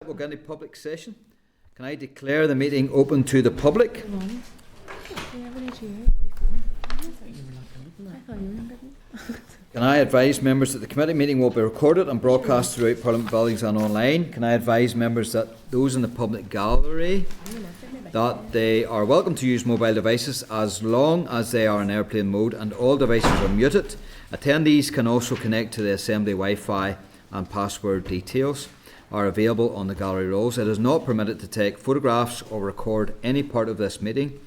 We'll get any public session. Can I declare the meeting open to the public? Can I advise members that the committee meeting will be recorded and broadcast throughout Parliament buildings and online? Can I advise members that those in the public gallery that they are welcome to use mobile devices as long as they are in airplane mode and all devices are muted? Attendees can also connect to the assembly Wi-Fi and password details are available on the gallery rolls. It is not permitted to take photographs or record any part of this meeting.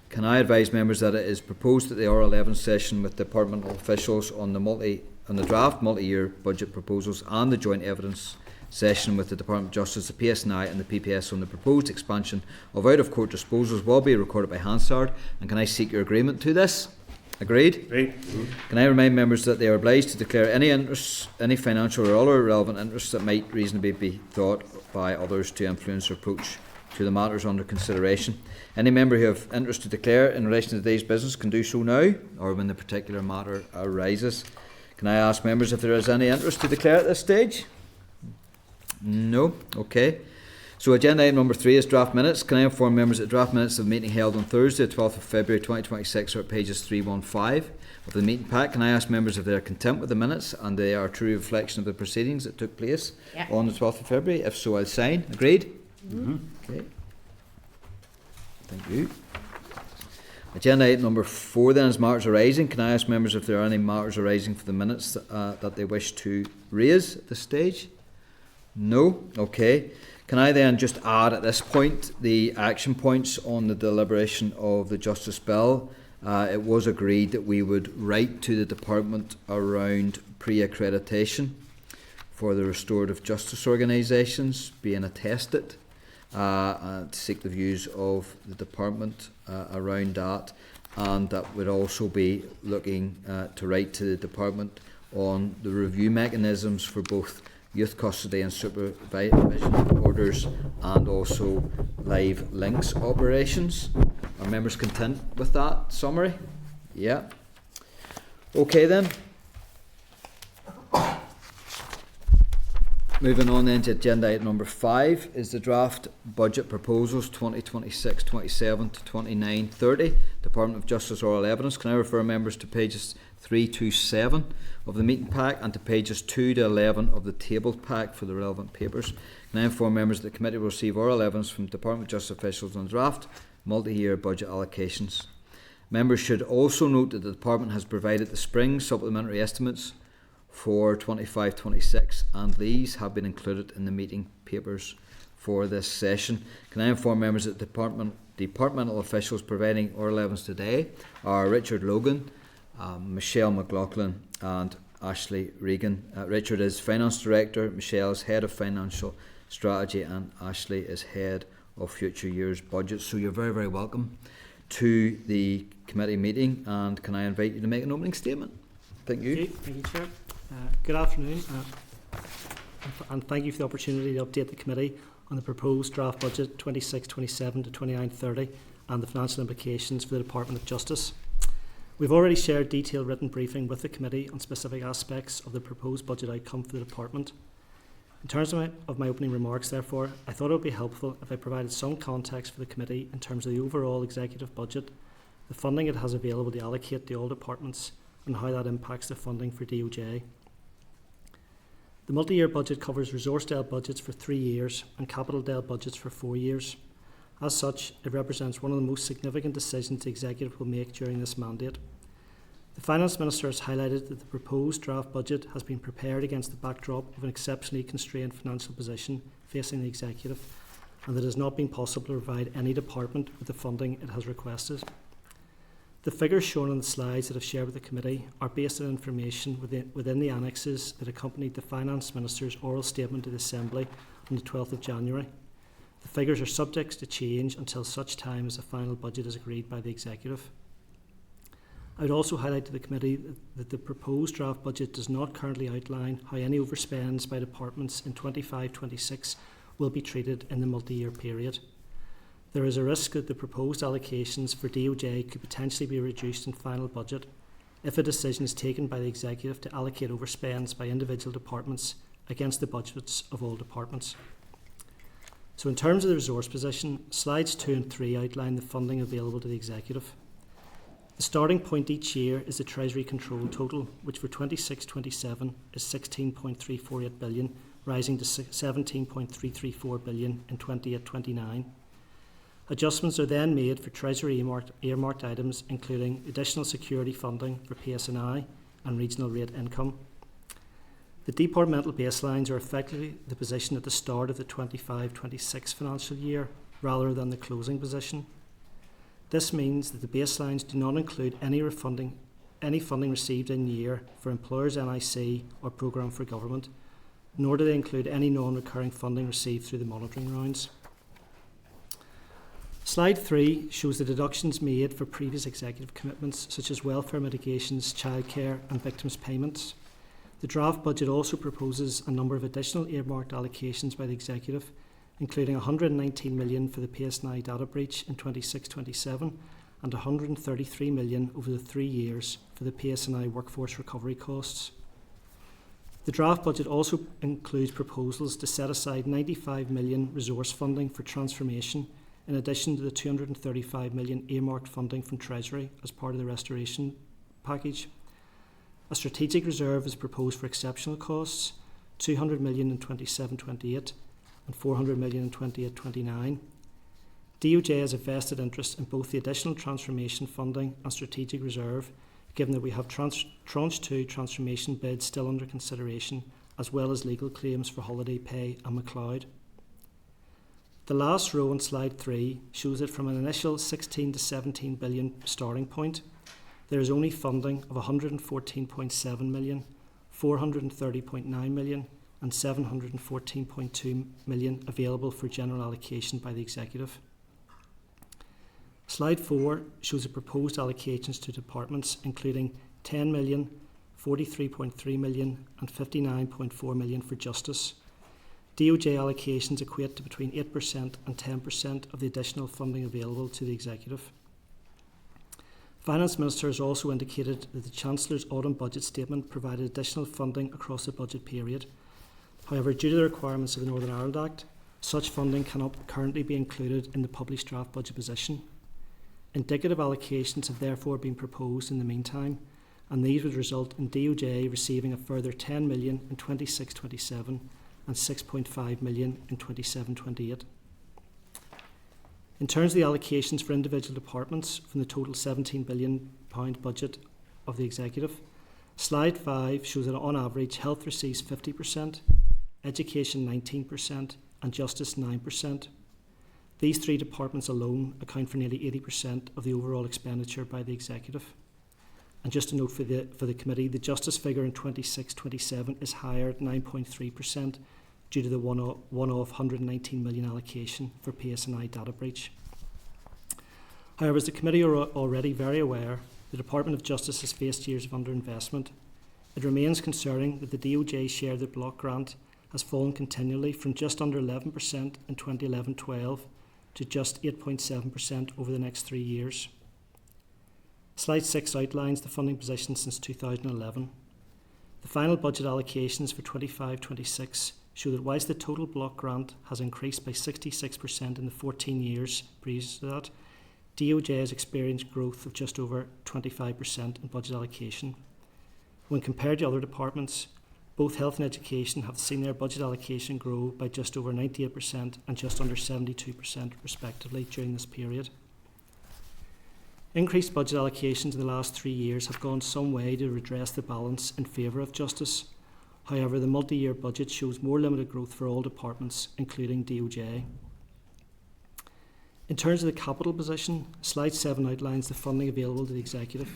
Can I advise members that it is proposed that the R11 session with departmental officials on the draft multi-year budget proposals and the joint evidence session with the Department of Justice, the PSNI and the PPS on the proposed expansion of out-of-court disposals will be recorded by Hansard? And can I seek your agreement to this? Agreed? Agreed. Can I remind members that they are obliged to declare any interests, any financial or other relevant interests that might reasonably be thought by others to influence or approach to the matters under consideration. Any member who have interest to declare in relation to today's business can do so now or when the particular matter arises. Can I ask members if there is any interest to declare at this stage? No? Okay. So agenda item number 3 is draft minutes. Can I inform members that draft minutes of the meeting held on Thursday, 12th of February 2026 are at pages 315 of the meeting pack? Can I ask members if they are content with the minutes and they are a true reflection of the proceedings that took place on the 12th of February? If so, I'll sign. Agreed? Okay. Thank you. Agenda item number 4 then is matters arising. Can I ask members if there are any matters arising for the minutes that they wish to raise at this stage? No? Okay. Can I then just add at this point the action points on the deliberation of the Justice Bill? It was agreed that we would write to the Department around pre-accreditation for the restorative justice organisations being attested and to seek the views of the Department around that, and that would also be looking to write to the Department on the review mechanisms for both youth custody and supervision orders and also live links operations. Are members content with that summary? Yeah. Okay then. Moving on then to agenda item number 5 is the draft budget proposals 2026-27 to 29-30, Department of Justice oral evidence. Can I refer members to pages 3 to 7 of the meeting pack and to pages 2 to 11 of the tabled pack for the relevant papers? Can I inform members that the committee will receive oral evidence from Department of Justice officials on draft multi-year budget allocations? Members should also note that the Department has provided the spring supplementary estimates for 25-26 and these have been included in the meeting papers for this session. Can I inform members that departmental officials providing oral evidence today are Richard Logan, Michelle McLaughlin and Ashley Regan. Richard is Finance Director, Michelle is Head of Financial Strategy and Ashley is Head of Future Years Budget. So you're very, very welcome to the committee meeting, and can I invite you to make an opening statement? Thank you. Thank you, Chair. Good afternoon and thank you for the opportunity to update the committee on the proposed draft budget 26-27 to 29-30 and the financial implications for the Department of Justice. We've already shared detailed written briefing with the committee on specific aspects of the proposed budget outcome for the department. In terms of my opening remarks, therefore, I thought it would be helpful if I provided some context for the committee in terms of the overall executive budget, the funding it has available to allocate to all departments, and how that impacts the funding for DOJ. The multi-year budget covers resource DEL budgets for 3 years and capital DEL budgets for 4 years. As such, it represents one of the most significant decisions the Executive will make during this mandate. The Finance Minister has highlighted that the proposed draft budget has been prepared against the backdrop of an exceptionally constrained financial position facing the Executive, and that it has not been possible to provide any department with the funding it has requested. The figures shown on the slides that I've shared with the committee are based on information within the annexes that accompanied the Finance Minister's oral statement to the Assembly on the 12th of January. The figures are subject to change until such time as the final budget is agreed by the Executive. I would also highlight to the committee that the proposed draft budget does not currently outline how any overspends by departments in 25-26 will be treated in the multi-year period. There is a risk that the proposed allocations for DOJ could potentially be reduced in final budget if a decision is taken by the Executive to allocate overspends by individual departments against the budgets of all departments. So in terms of the resource position, slides 2 and 3 outline the funding available to the Executive. The starting point each year is the Treasury control total, which for 26-27 is 16.348 billion, rising to 17.334 billion in 28-29. Adjustments are then made for Treasury earmarked items, including additional security funding for PSNI and regional rate income. The departmental baselines are effectively the position at the start of the 25-26 financial year rather than the closing position. This means that the baselines do not include any funding received in year for employers' NIC or programme for government, nor do they include any non-recurring funding received through the monitoring rounds. Slide 3 shows the deductions made for previous executive commitments such as welfare mitigations, childcare and victims payments. The draft budget also proposes a number of additional earmarked allocations by the Executive, including 119 million for the PSNI data breach in 26-27 and 133 million over the 3 years for the PSNI workforce recovery costs. The draft budget also includes proposals to set aside 95 million resource funding for transformation, in addition to the 235 million earmarked funding from Treasury as part of the restoration package. A strategic reserve is proposed for exceptional costs, 200 million in 27-28 and 400 million in 28-29. DOJ has a vested interest in both the additional transformation funding and strategic reserve, given that we have Tranche 2 transformation bids still under consideration, as well as legal claims for holiday pay and MacLeod. The last row on slide 3 shows that from an initial 16 to 17 billion starting point, there is only funding of 114.7 million, 430.9 million and 714.2 million available for general allocation by the Executive. Slide 4 shows the proposed allocations to departments, including 10 million, 43.3 million and 59.4 million for Justice. DOJ allocations equate to between 8% and 10% of the additional funding available to the Executive. Finance Minister has also indicated that the Chancellor's autumn budget statement provided additional funding across the budget period. However, due to the requirements of the Northern Ireland Act, such funding cannot currently be included in the published draft budget position. Indicative allocations have therefore been proposed in the meantime, and these would result in DOJ receiving a further 10 million in 26-27 and 6.5 million in 27-28. In terms of the allocations for individual departments from the total £17 billion budget of the Executive, slide 5 shows that on average health receives 50%, education 19% and justice 9%. These 3 departments alone account for nearly 80% of the overall expenditure by the Executive. And just a note for the committee, the justice figure in 26-27 is higher at 9.3% due to the one-off 119 million allocation for PSNI data breach. However, as the committee are already very aware, the Department of Justice has faced years of underinvestment. It remains concerning that the DOJ share of the block grant has fallen continually from just under 11% in 2011-12 to just 8.7% over the next 3 years. Slide 6 outlines the funding position since 2011. The final budget allocations for 25-26 show that whilst the total block grant has increased by 66% in the 14 years previous to that, DOJ has experienced growth of just over 25% in budget allocation. When compared to other departments, both health and education have seen their budget allocation grow by just over 98% and just under 72% respectively during this period. Increased budget allocations in the last 3 years have gone some way to redress the balance in favour of justice. However, the multi-year budget shows more limited growth for all departments, including DOJ. In terms of the capital position, slide 7 outlines the funding available to the Executive.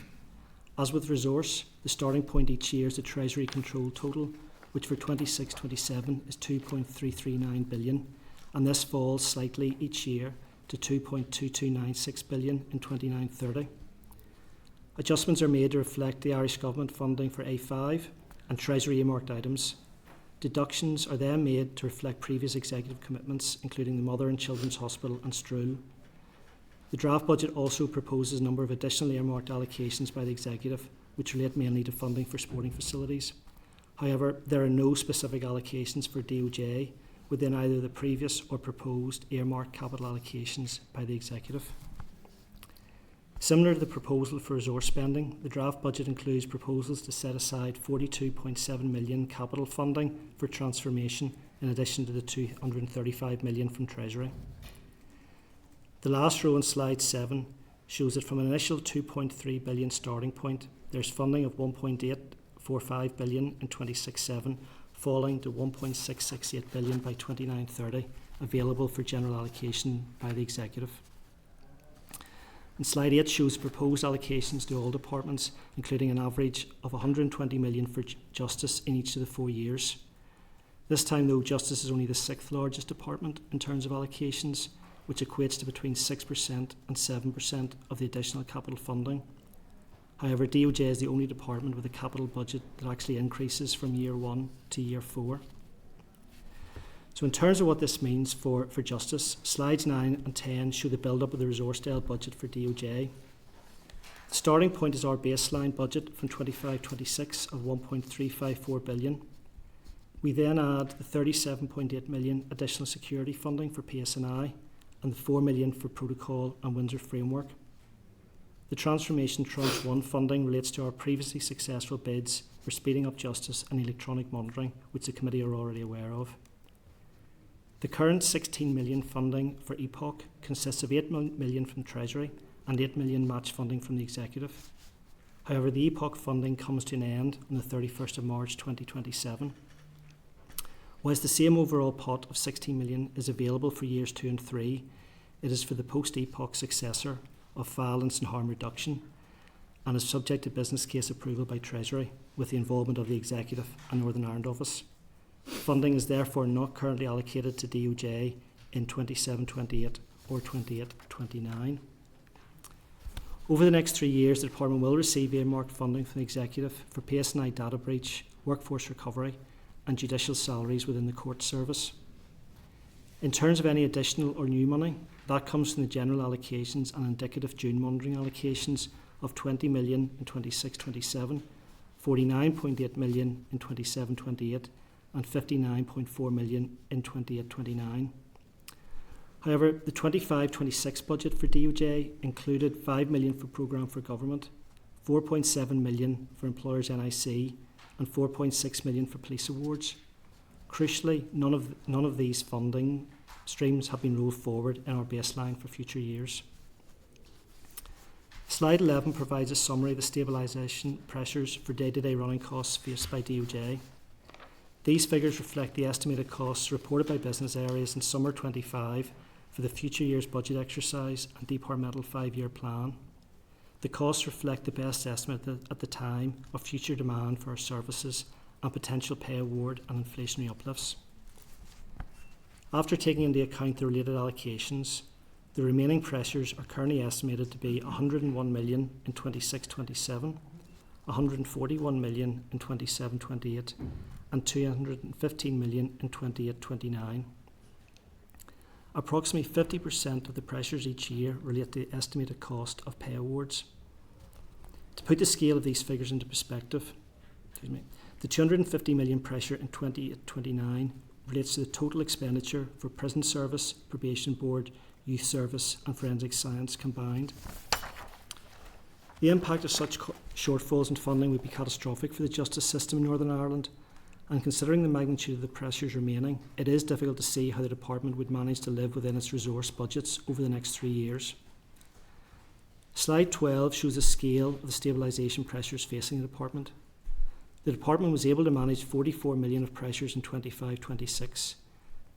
As with resource, the starting point each year is the Treasury control total, which for 26-27 is 2.339 billion, and this falls slightly each year to 2.2296 billion in 29-30. Adjustments are made to reflect the Irish Government funding for A5 and Treasury earmarked items. Deductions are then made to reflect previous executive commitments, including the Mother and Children's Hospital and Stroul. The draft budget also proposes a number of additional earmarked allocations by the Executive, which relate mainly to funding for sporting facilities. However, there are no specific allocations for DOJ, within either the previous or proposed earmarked capital allocations by the Executive. Similar to the proposal for resource spending, the draft budget includes proposals to set aside £42.7 million capital funding for transformation in addition to the £235 million from Treasury. The last row on slide 7 shows that from an initial £2.3 billion starting point, there's funding of £1.845 billion in 26/7, falling to £1.668 billion by 29/30, available for general allocation by the Executive. And slide 8 shows proposed allocations to all departments, including an average of £120 million for Justice in each of the 4 years. This time, though, Justice is only the 6th largest department in terms of allocations, which equates to between 6% and 7% of the additional capital funding. However, DOJ is the only department with a capital budget that actually increases from year 1 to year 4. So in terms of what this means for Justice, slides 9 and 10 show the build-up of the Resourcedale budget for DOJ. The starting point is our baseline budget from 25-26 of £1.354 billion. We then add the £37.8 million additional security funding for PSNI and the £4 million for Protocol and Windsor Framework. The Transformation Tranche 1 funding relates to our previously successful bids for speeding up justice and electronic monitoring, which the committee are already aware of. The current £16 million funding for EPOC consists of £8 million from Treasury and £8 million match funding from the Executive. However, the EPOC funding comes to an end on the 31st of March 2027. Whilst the same overall pot of £16 million is available for years 2 and 3, it is for the post-EPOC successor of violence and harm reduction and is subject to business case approval by Treasury with the involvement of the Executive and Northern Ireland Office. Funding is therefore not currently allocated to DOJ in 27-28 or 28-29. Over the next 3 years, the Department will receive earmarked funding from the Executive for PSNI data breach, workforce recovery and judicial salaries within the court service. In terms of any additional or new money, that comes from the general allocations and indicative June monitoring allocations of £20 million in 26-27, £49.8 million in 27-28 and £59.4 million in 28-29. However, the 25-26 budget for DOJ included £5 million for Programme for Government, £4.7 million for Employers NIC and £4.6 million for police awards. Crucially, none of these funding streams have been rolled forward in our baseline for future years. Slide 11 provides a summary of the stabilisation pressures for day-to-day running costs faced by DOJ. These figures reflect the estimated costs reported by business areas in summer 25 for the future year's budget exercise and departmental 5-year plan. The costs reflect the best estimate at the time of future demand for our services and potential pay award and inflationary uplifts. After taking into account the related allocations, the remaining pressures are currently estimated to be £101 million in 26-27, £141 million in 27-28 and £215 million in 28-29. Approximately 50% of the pressures each year relate to the estimated cost of pay awards. To put the scale of these figures into perspective, the £250 million pressure in 28-29 relates to the total expenditure for prison service, probation board, youth service and forensic science combined. The impact of such shortfalls in funding would be catastrophic for the justice system in Northern Ireland, and considering the magnitude of the pressures remaining, it is difficult to see how the department would manage to live within its resource budgets over the next 3 years. Slide 12 shows the scale of the stabilisation pressures facing the department. The department was able to manage £44 million of pressures in 25-26.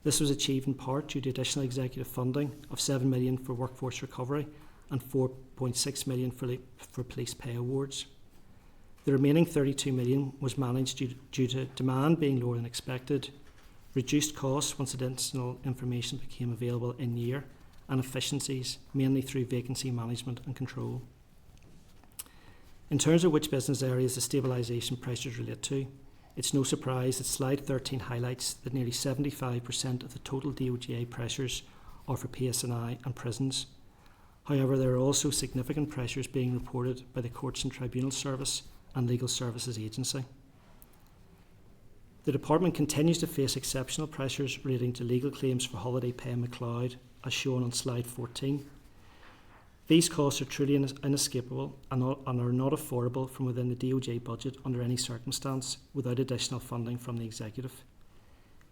This was achieved in part due to additional executive funding of £7 million for workforce recovery and £4.6 million for police pay awards. The remaining £32 million was managed due to demand being lower than expected, reduced costs once additional information became available in year, and efficiencies, mainly through vacancy management and control. In terms of which business areas the stabilisation pressures relate to, it's no surprise that slide 13 highlights that nearly 75% of the total DOJ pressures are for PSNI and prisons. However, there are also significant pressures being reported by the Courts and Tribunal Service and Legal Services Agency. The department continues to face exceptional pressures relating to legal claims for holiday pay in McLeod, as shown on slide 14. These costs are truly inescapable and are not affordable from within the DOJ budget under any circumstance without additional funding from the Executive.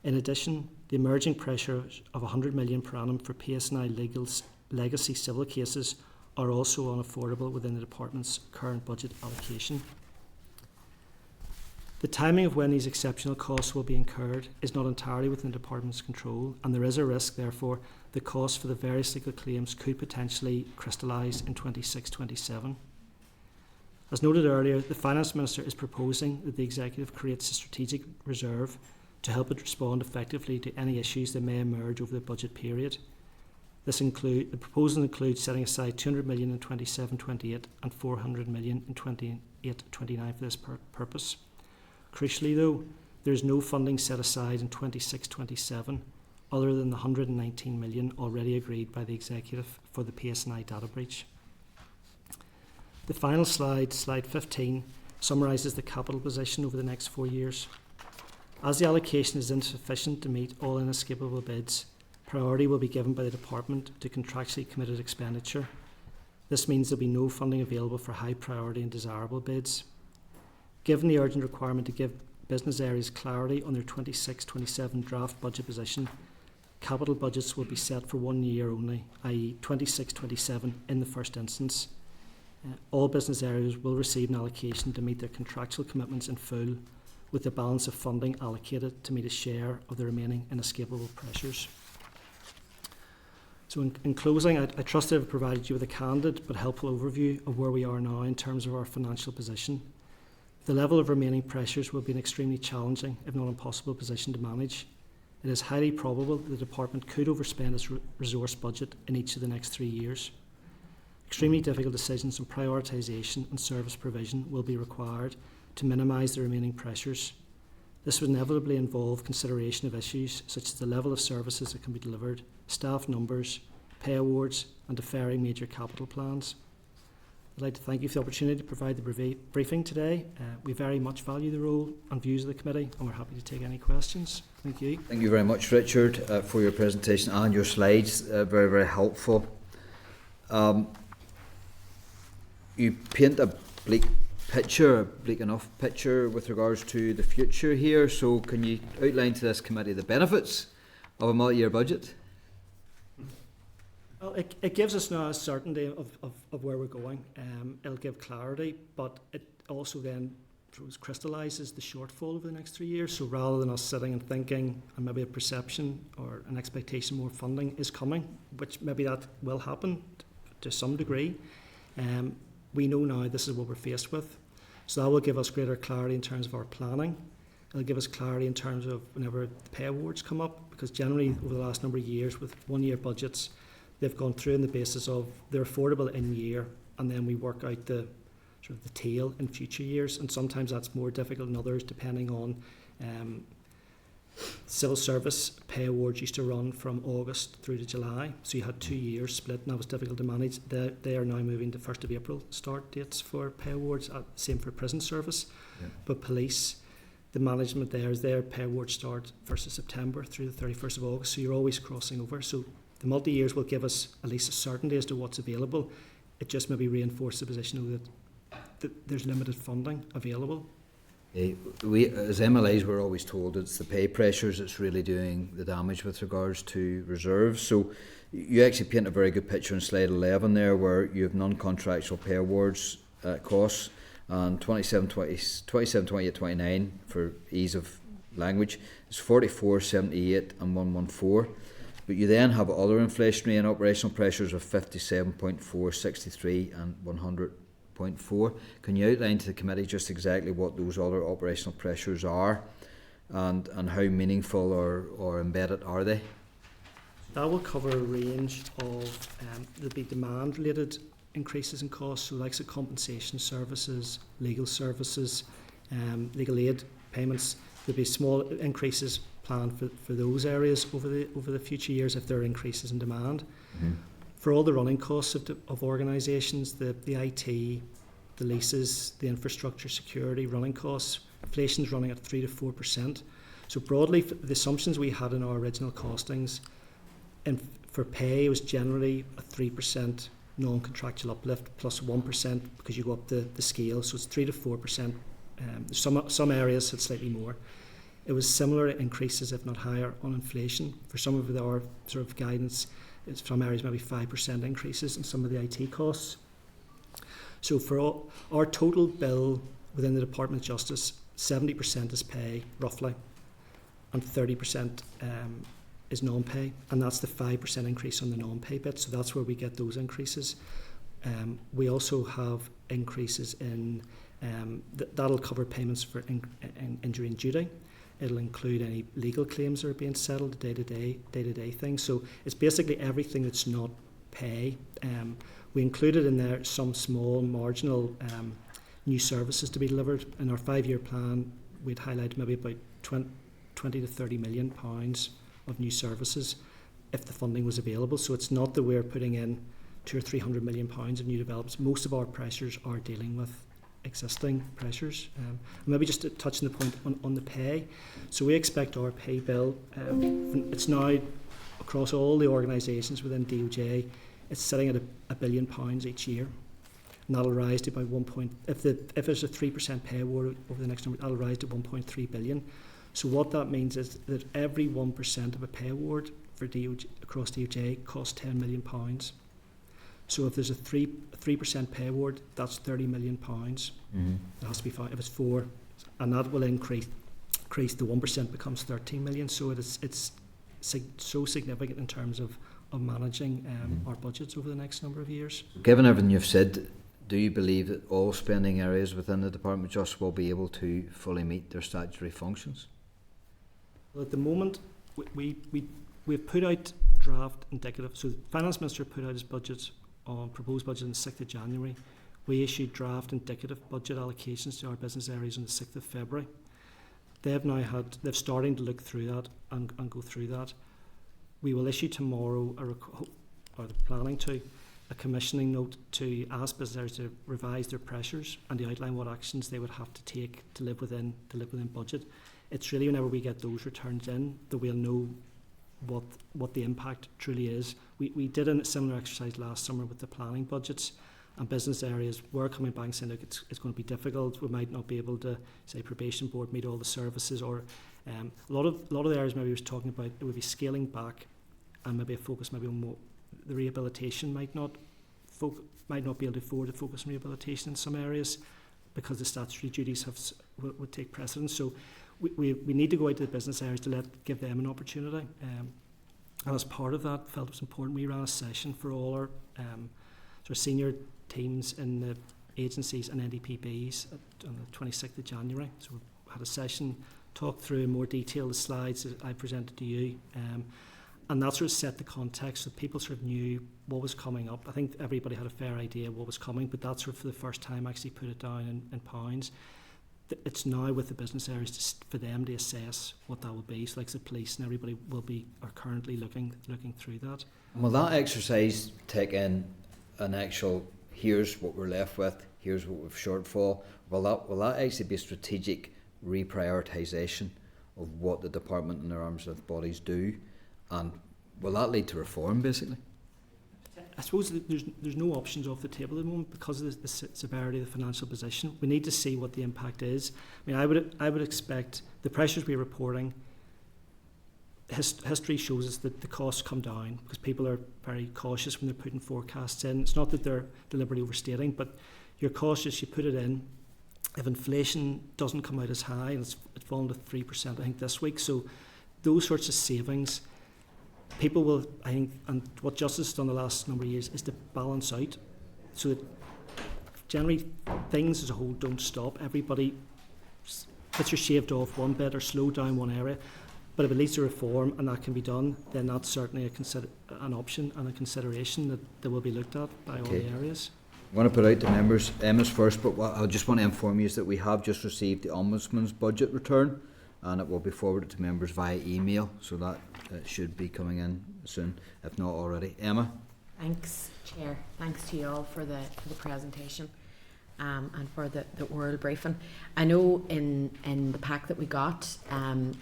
In addition, the emerging pressures of $100 million per annum for PSNI Legal's legacy civil cases are also unaffordable within the department's current budget allocation. The timing of when these exceptional costs will be incurred is not entirely within the department's control, and there is a risk, therefore, the costs for the various legal claims could potentially crystallise in 26-27. As noted earlier, the Finance Minister is proposing that the Executive creates a strategic reserve to help it respond effectively to any issues that may emerge over the budget period. The proposal includes setting aside $200 million in 27-28 and $400 million in 28-29 for this purpose. Crucially, though, there is no funding set aside in 26-27 other than the $119 million already agreed by the Executive for the PSNI data breach. The final slide, slide 15, summarises the capital position over the next 4 years. As the allocation is insufficient to meet all inescapable bids, priority will be given by the department to contractually committed expenditure. This means there will be no funding available for high priority and desirable bids. Given the urgent requirement to give business areas clarity on their 26-27 draft budget position, capital budgets will be set for 1 year only, i.e. 26-27 in the first instance. All business areas will receive an allocation to meet their contractual commitments in full, with the balance of funding allocated to meet a share of the remaining inescapable pressures. So in closing, I trust I have provided you with a candid but helpful overview of where we are now in terms of our financial position. The level of remaining pressures will be an extremely challenging, if not impossible, position to manage. It is highly probable that the department could overspend its resource budget in each of the next 3 years. Extremely difficult decisions on prioritisation and service provision will be required to minimise the remaining pressures. This would inevitably involve consideration of issues such as the level of services that can be delivered, staff numbers, pay awards, and deferring major capital plans. I'd like to thank you for the opportunity to provide the briefing today. We very much value the role and views of the committee, and we're happy to take any questions. Thank you. Thank you very much, Richard, for your presentation and your slides. Very, very helpful. You paint a bleak enough picture with regards to the future here. So can you outline to this committee the benefits of a multi-year budget? Well, it gives us now a certainty of where we're going. It'll give clarity, but it also then crystallises the shortfall over the next 3 years. So rather than us sitting and thinking, and maybe a perception or an expectation more funding is coming, which maybe that will happen to some degree, we know now this is what we're faced with. So that will give us greater clarity in terms of our planning. It'll give us clarity in terms of whenever the pay awards come up, because generally over the last number of years with 1 year budgets, they've gone through on the basis of they're affordable in year, and then we work out the sort of the tail in future years, and sometimes that's more difficult than others depending on civil service pay awards used to run from August through to July, so you had 2 years split, and that was difficult to manage. They are now moving to 1st of April start dates for pay awards, same for prison service. Yeah. But police, the management there is their pay awards start 1st of September through the 31st of August, so you're always crossing over. So the multi-years will give us at least a certainty as to what's available. It just maybe reinforces the position that there's limited funding available. We, as MLAs, we're always told it's the pay pressures that's really doing the damage with regards to reserves. So you actually paint a very good picture in slide 11 there, where you have non-contractual pay awards costs, and 27, 28, 29 for ease of language is 44, 78 and 114. But you then have other inflationary and operational pressures of 57.4, 63 and 100.4. Can you outline to the committee just exactly what those other operational pressures are and how meaningful or embedded are they? That will cover a range of, there'll be demand related increases in costs, so likes of compensation services, legal services, legal aid payments. There'll be small increases planned for those areas over the future years if there are increases in demand. Mm-hmm. For all the running costs of organisations, the IT, the leases, the infrastructure, security, running costs, inflation is running at 3 to 4%. So broadly, the assumptions we had in our original costings, and for pay was generally a 3% non-contractual uplift plus 1% because you go up the scale, so it's 3 to 4%. Some areas had slightly more. It was similar increases, if not higher, on inflation. For some of our sort of guidance, it's some areas maybe 5% increases in some of the IT costs. So for our total bill within the Department of Justice, 70% is pay, roughly, and 30% is non-pay, and that's the 5% increase on the non-pay bit, so that's where we get those increases. We also have increases in, that'll cover payments for injury and duty. It'll include any legal claims that are being settled, day-to-day things. So it's basically everything that's not pay. We included in there some small marginal new services to be delivered. In our 5-year plan, we'd highlight maybe about 20 to 30 million pounds of new services if the funding was available. So it's not that we're putting in 200 or 300 million pounds of new developments. Most of our pressures are dealing with existing pressures. Maybe just to touch on the point on the pay. So we expect our pay bill, it's now across all the organisations within DOJ, it's sitting at £1 billion each year. And that'll rise to about if there's a 3% pay award over the next number, that'll rise to 1.3 billion. So what that means is that every 1% of a pay award for DOJ, across DOJ costs £10 million. So if there's a 3% pay award, that's £30 million. Mm-hmm. It has to be 5. If it's 4, and that will increase the 1% becomes 13 million. So it's so significant in terms of managing our budgets over the next number of years. Given everything you've said, do you believe that all spending areas within the Department of Justice will be able to fully meet their statutory functions? Well, at the moment, we've put out draft indicative. So the Finance Minister put out his budget on proposed budget on the 6th of January. We issued draft indicative budget allocations to our business areas on the 6th of February. They're starting to look through that and go through that. We will issue tomorrow, or they're planning to, a commissioning note to ask business areas to revise their pressures and to outline what actions they would have to take to live within budget. It's really whenever we get those returns in that we'll know what the impact truly is. We did a similar exercise last summer with the planning budgets, and business areas were coming back and saying, look, it's going to be difficult. We might not be able to, say, probation board meet all the services, or a lot of the areas maybe we was talking about, it would be scaling back, and maybe a focus maybe on more, the rehabilitation might not be able to afford to focus on rehabilitation in some areas because the statutory duties would take precedence. So we need to go out to the business areas to give them an opportunity. And as part of that, felt it was important, we ran a session for all our sort of senior teams in the agencies and NDPBs on the 26th of January. So we had a session, talked through in more detail the slides that I presented to you. And that sort of set the context so people sort of knew what was coming up. I think everybody had a fair idea what was coming, but that sort of for the first time actually put it down in pounds. It's now with the business areas for them to assess what that will be. So like the police and everybody are currently looking through that. Will that exercise take in an actual, here's what we're left with, here's what we've shortfall? Will that actually be a strategic reprioritisation of what the department and their arm's length bodies do? And will that lead to reform, basically? I suppose there's no options off the table at the moment because of the severity of the financial position. We need to see what the impact is. I mean, I would expect the pressures we're reporting, history shows us that the costs come down because people are very cautious when they're putting forecasts in. It's not that they're deliberately overstating, but you're cautious, you put it in. If inflation doesn't come out as high, and it's fallen to 3% I think this week, so those sorts of savings, people will, I think, and what Justice has done the last number of years is to balance out so that generally things as a whole don't stop. Everybody gets your shaved off one bit or slowed down one area, but if it leads to reform and that can be done, then that's certainly an option and a consideration that will be looked at by all the areas. I'm going to put out to members Emma's first, but what I just want to inform you is that we have just received the Ombudsman's budget return, and it will be forwarded to members via email, so that should be coming in soon, if not already. Emma? Thanks, Chair. Thanks to you all for the presentation. and for the oral briefing. I know in the pack that we got,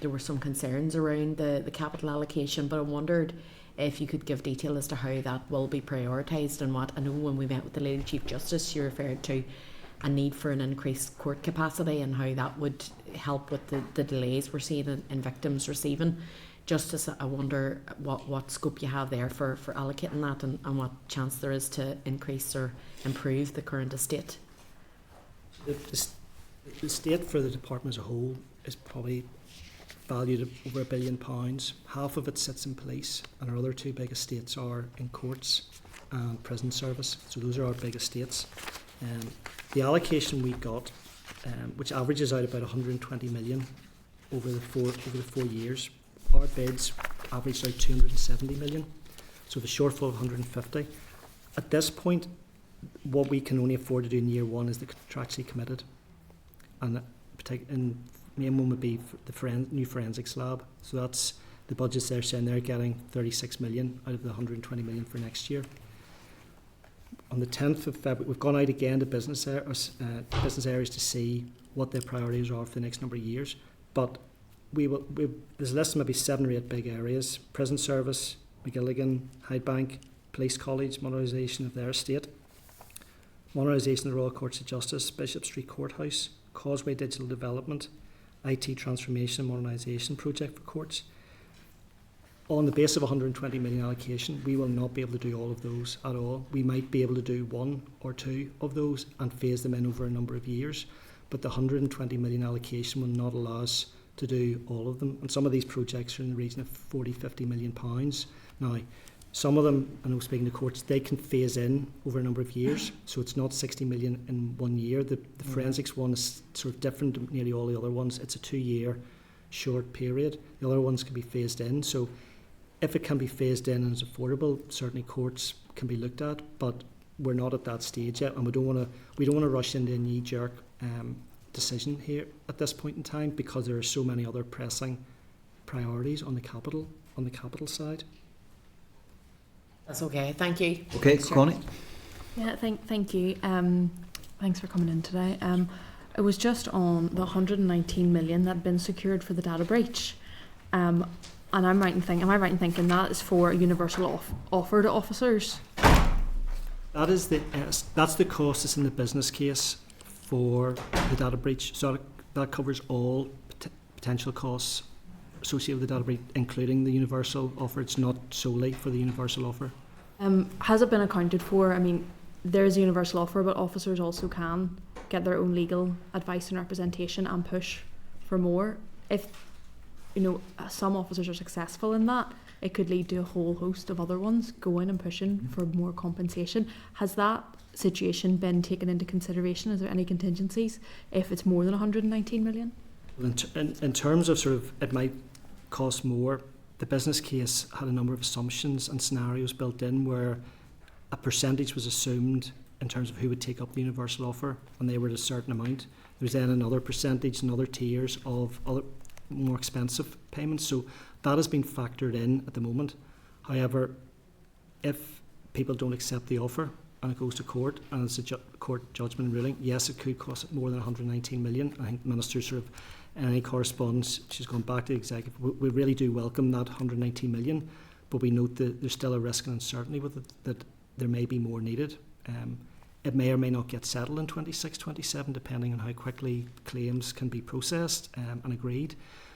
there were some concerns around the capital allocation, but I wondered if you could give detail as to how that will be prioritised and what. I know when we met with the Lady Chief Justice, you referred to a need for an increased court capacity and how that would help with the delays we're seeing in victims receiving justice. I wonder what scope you have there for allocating that, and what chance there is to increase or improve the current estate. The estate for the department as a whole is probably valued at over £1 billion. Half of it sits in police, and our other two big estates are in courts and prison service. So those are our big estates. The allocation we got, which averages out about 120 million over the 4 years, our bids averaged out 270 million. So the shortfall of 150. At this point, what we can only afford to do in year one is the contractually committed, and in main one would be the new forensics lab. So that's the budgets they're saying they're getting 36 million out of the 120 million for next year. On the 10th of February, we've gone out again to business areas to see what their priorities are for the next number of years. But there's a list of maybe 7 or 8 big areas: prison service, McGilligan, Hydebank, Police College, modernisation of their estate, modernisation of the Royal Courts of Justice, Bishop Street Courthouse, Causeway Digital Development, IT transformation and modernisation project for courts. On the base of 120 million allocation, we will not be able to do all of those at all. We might be able to do 1 or 2 of those and phase them in over a number of years, but the 120 million allocation will not allow us to do all of them. And some of these projects are in the region of 40-50 million pounds. Now, some of them, I know speaking to courts, they can phase in over a number of years, so it's not 60 million in 1 year. The forensics one is sort of different to nearly all the other ones. It's a 2-year short period. The other ones can be phased in. So if it can be phased in and is affordable, certainly courts can be looked at, but we're not at that stage yet, and we don't want to rush into a knee-jerk decision here at this point in time, because there are so many other pressing priorities on the capital side. That's okay. Thank you. Okay, Thanks, Chair. Connie. Yeah, thank you. Thanks for coming in today. It was just on the 119 million that had been secured for the data breach. And am I right in thinking that is for a universal offer to officers? That's the cost that's in the business case for the data breach. So that covers all potential costs associated with the data breach, including the universal offer. It's not solely for the universal offer. Has it been accounted for? I mean, there's a universal offer, but officers also can get their own legal advice and representation and push for more. If some officers are successful in that, it could lead to a whole host of other ones going and pushing for more compensation. Has that situation been taken into consideration? Is there any contingencies if it's more than 119 million? Well, in terms of sort of it might cost more, the business case had a number of assumptions and scenarios built in where a percentage was assumed in terms of who would take up the universal offer, and they were at a certain amount. There's then another percentage and other tiers of other more expensive payments. So that has been factored in at the moment. However, if people don't accept the offer and it goes to court and it's a court judgment ruling, yes, it could cost more than 119 million. I think the Minister sort of, in any correspondence, she's gone back to the executive. We really do welcome that 119 million, but we note that there's still a risk and uncertainty with it, that there may be more needed. It may or may not get settled in 26-27, depending on how quickly claims can be processed and agreed.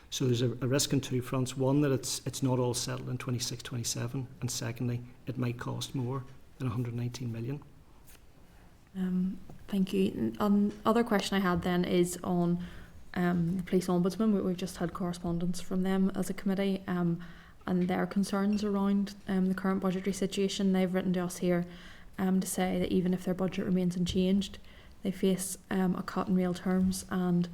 So there's a risk on 2 fronts. One, that it's not all settled in 26-27, and secondly, it might cost more than 119 million. Thank you. Other question I had then is on the Police Ombudsman. We've just had correspondence from them as a committee and their concerns around the current budgetary situation. They've written to us here to say that even if their budget remains unchanged, they face a cut in real terms and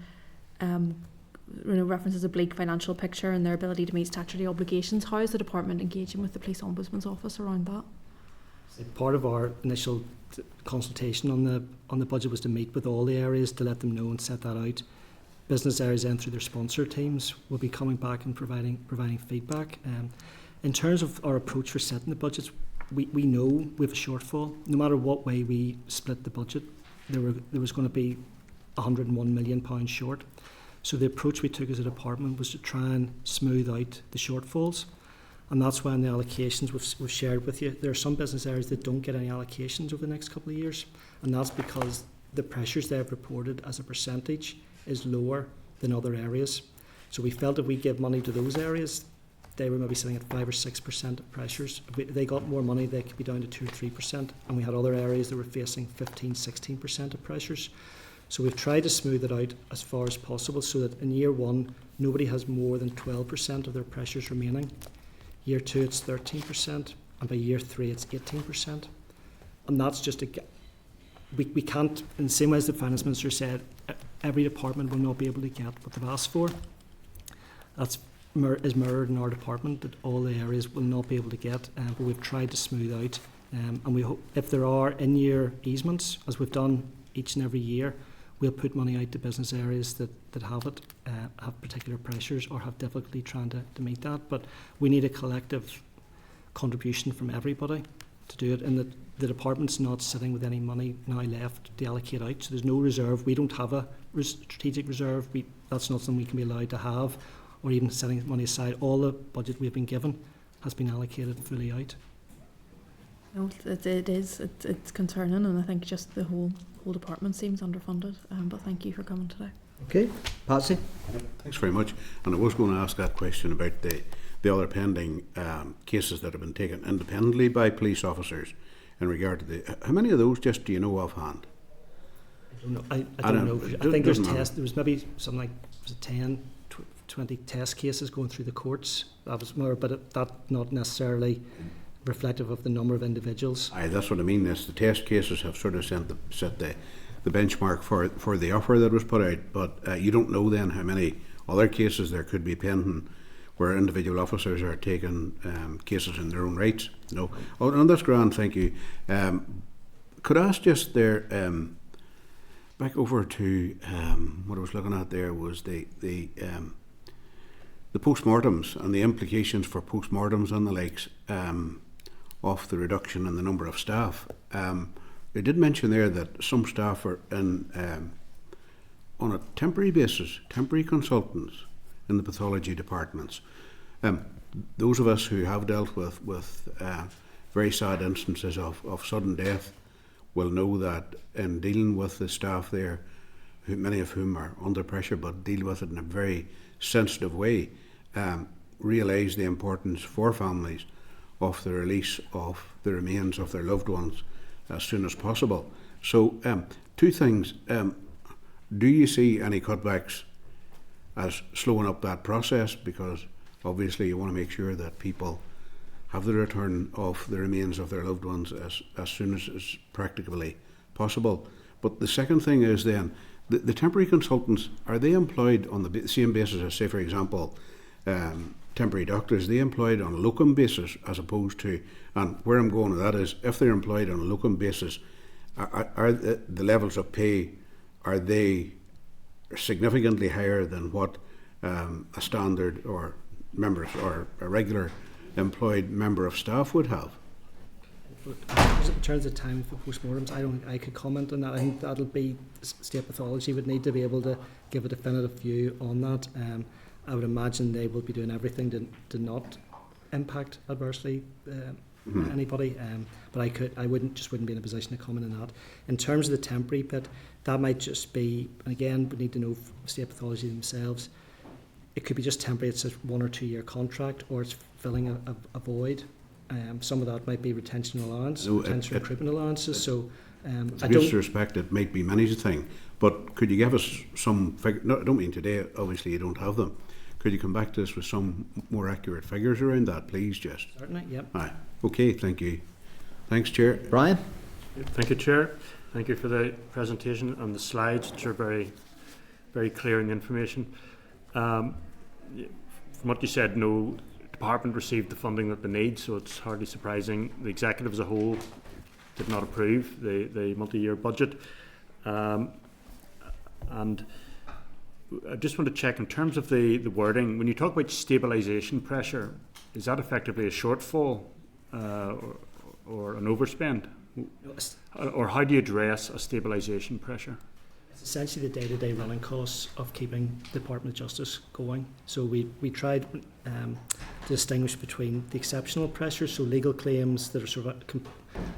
references a bleak financial picture and their ability to meet statutory obligations. How is the department engaging with the Police Ombudsman's office around that? Part of our initial consultation on the budget was to meet with all the areas to let them know and set that out. Business areas then through their sponsor teams will be coming back and providing feedback. In terms of our approach for setting the budgets, we know we have a shortfall. No matter what way we split the budget, there was going to be £101 million short. So the approach we took as a department was to try and smooth out the shortfalls. And that's why in the allocations we've shared with you, there are some business areas that don't get any allocations over the next couple of years. And that's because the pressures they've reported as a percentage is lower than other areas. So we felt if we give money to those areas, they were maybe sitting at 5 or 6% of pressures. If they got more money, they could be down to 2 or 3%. And we had other areas that were facing 15, 16% of pressures. So we've tried to smooth it out as far as possible so that in year one, nobody has more than 12% of their pressures remaining. Year two, it's 13%. And by year three, it's 18%. And that's just we can't, in the same way as the Finance Minister said, every department will not be able to get what they've asked for. That's is mirrored in our department, that all the areas will not be able to get, but we've tried to smooth out. And we hope if there are in-year easements, as we've done each and every year, we'll put money out to business areas that have it, have particular pressures or have difficulty trying to meet that. But we need a collective contribution from everybody to do it, and the department's not sitting with any money now left to allocate out. So there's no reserve. We don't have a strategic reserve. That's not something we can be allowed to have, or even setting money aside. All the budget we've been given has been allocated fully out. No, it is. It's concerning, and I think just the whole department seems underfunded. But thank you for coming today. Okay, Patsy. Thanks very much. And I was going to ask that question about the other pending cases that have been taken independently by police officers in regard to how many of those just do you know offhand? I don't know. I don't know. I think there was maybe something like 10, 20 test cases going through the courts. That was more, but that's not necessarily reflective of the number of individuals. Aye, that's what I mean. Is the test cases have sort of set the benchmark for the offer that was put out, but you don't know then how many other cases there could be pending where individual officers are taking cases in their own rights. No, oh, that's grand. Thank you. Could I ask just there back over to what I was looking at there was the postmortems and the implications for postmortems and the likes of the reduction in the number of staff. They did mention there that some staff are in on a temporary basis, temporary consultants in the pathology departments. Those of us who have dealt with very sad instances of sudden death will know that in dealing with the staff there, many of whom are under pressure but deal with it in a very sensitive way, realise the importance for families of the release of the remains of their loved ones as soon as possible. So two things. Do you see any cutbacks as slowing up that process? Because obviously you want to make sure that people have the return of the remains of their loved ones as soon as is practicably possible. But the second thing is then, the temporary consultants, are they employed on the same basis as, say, for example, temporary doctors? Are they employed on a locum basis as opposed to, and where I'm going with that is, if they're employed on a locum basis, are the levels of pay, are they significantly higher than what a standard or members or a regular employed member of staff would have? In terms of time for postmortems, I don't think I could comment on that. I think that'll be state pathology would need to be able to give a definitive view on that. I would imagine they will be doing everything to not impact adversely anybody. But I wouldn't be in a position to comment on that. In terms of the temporary bit, that might just be, and again, we need to know from state pathology themselves. It could be just temporary. It's a 1 or 2 year contract, or it's filling a void. Some of that might be retention allowance, retention recruitment allowances. So, with greatest respect, it might be many's a thing. But could you give us some figure? No, I don't mean today. Obviously, you don't have them. Could you come back to us with some more accurate figures around that, please? Just certainly, yep. Aye. Okay, thank you. Thanks, Chair. Brian. Thank you, Chair. Thank you for the presentation and the slides, which are very, very clear in information. From what you said, no department received the funding that they need, so it's hardly surprising. The executive as a whole did not approve the multi-year budget. And I just want to check in terms of the wording. When you talk about stabilisation pressure, is that effectively a shortfall or an overspend? Or how do you address a stabilisation pressure? It's essentially the day-to-day running costs of keeping the Department of Justice going. So we tried to distinguish between the exceptional pressures, so legal claims that are sort of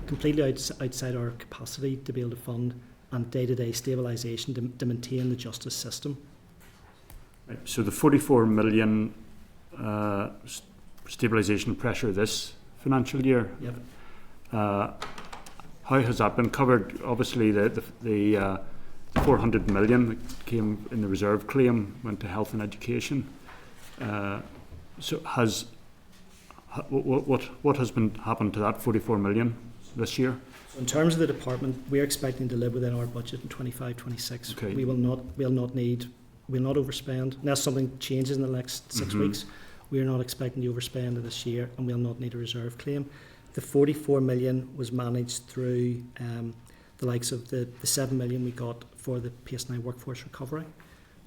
completely outside our capacity to be able to fund, and day-to-day stabilisation to maintain the justice system. Right. So the 44 million stabilisation pressure this financial year. Yep. How has that been covered? Obviously, the 400 million that came in the reserve claim went to health and education. So what has been happened to that 44 million this year? So in terms of the department, we're expecting to live within our budget in 25-26. Okay. We'll not overspend unless something changes in the next 6 weeks. We are not expecting to overspend this year, and we'll not need a reserve claim. The 44 million was managed through the likes of the 7 million we got for the PSNI workforce recovery,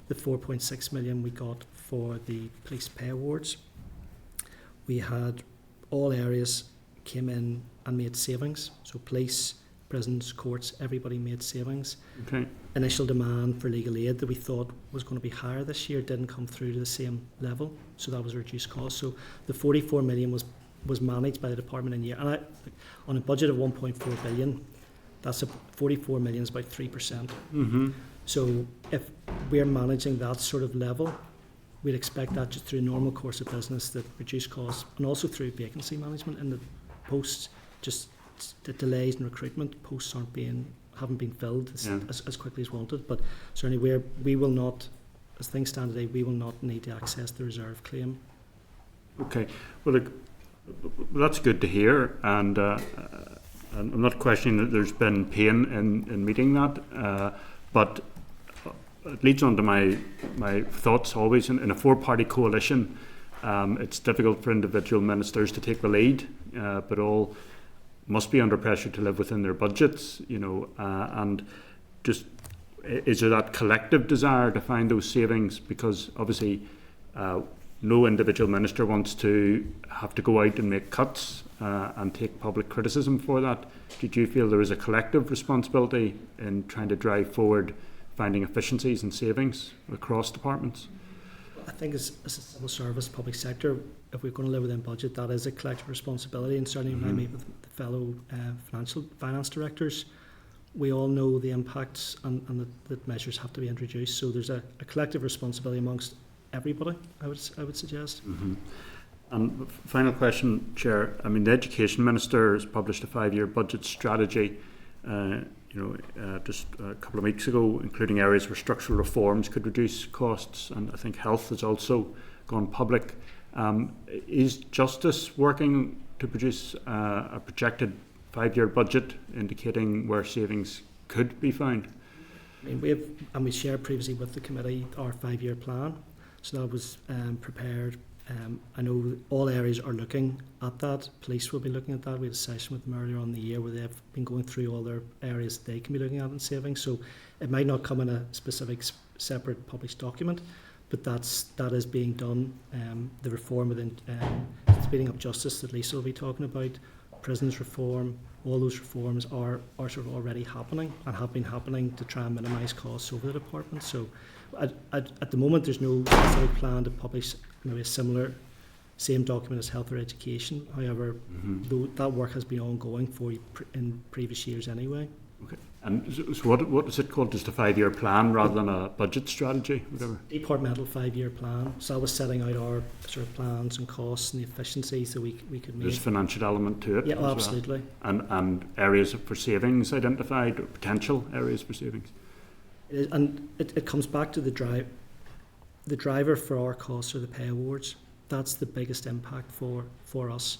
the 4.6 million we got for the police pay awards. We had all areas came in and made savings, so police, prisons, courts, everybody made savings. Okay. Initial demand for legal aid that we thought was going to be higher this year didn't come through to the same level, so that was a reduced cost. So the 44 million was managed by the department in year, and on a budget of 1.4 billion, that's 44 million is about 3%. So if we're managing that sort of level, we'd expect that just through normal course of business, that reduced costs, and also through vacancy management in the posts, just the delays in recruitment, posts haven't been filled as quickly as wanted. But certainly we will not, as things stand today, we will not need to access the reserve claim. Okay. Well, look, that's good to hear, and I'm not questioning that there's been pain in meeting that, but it leads on to my thoughts always. In a four-party coalition, it's difficult for individual ministers to take the lead, but all must be under pressure to live within their budgets, and just is there that collective desire to find those savings? Because obviously no individual minister wants to have to go out and make cuts and take public criticism for that. Did you feel there is a collective responsibility in trying to drive forward finding efficiencies and savings across departments? I think as a civil service, public sector, if we're going to live within budget, that is a collective responsibility. And certainly when I meet with the fellow finance directors, we all know the impacts and that measures have to be introduced. So there's a collective responsibility amongst everybody, I would suggest. And final question, Chair. I mean, the Education Minister has published a 5-year budget strategy, just a couple of weeks ago, including areas where structural reforms could reduce costs, and I think health has also gone public. Is Justice working to produce a projected 5-year budget indicating where savings could be found? I mean, we shared previously with the committee our 5-year plan, so that was prepared. I know all areas are looking at that. Police will be looking at that. We had a session with them earlier on in the year where they've been going through all their areas they can be looking at in savings. So it might not come in a specific separate published document, but that is being done. The reform within speeding up justice that Lisa will be talking about, prisons reform, all those reforms are sort of already happening and have been happening to try and minimise costs over the department. So at the moment there's no specific plan to publish maybe a same document as health or education. However, that work has been ongoing in previous years anyway. Okay. And so what is it called? Just a 5-year plan rather than a budget strategy, whatever? Departmental 5-year plan. So that was setting out our sort of plans and costs and the efficiencies that we could make. There's a financial element to it. Yeah, absolutely. Well. And areas for savings identified, or potential areas for savings. It comes back to the driver for our costs are the pay awards. That's the biggest impact for us.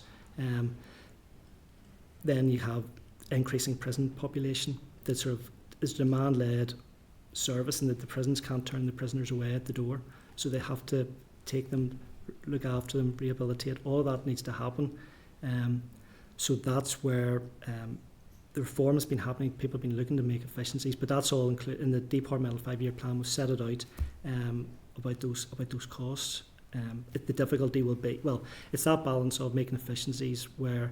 Then you have increasing prison population that sort of is demand-led service, and that the prisons can't turn the prisoners away at the door, so they have to take them, look after them, rehabilitate. All of that needs to happen. So that's where the reform has been happening. People have been looking to make efficiencies, but that's all included in the departmental 5-year plan. We've set it out about those costs. The difficulty will be, well, it's that balance of making efficiencies where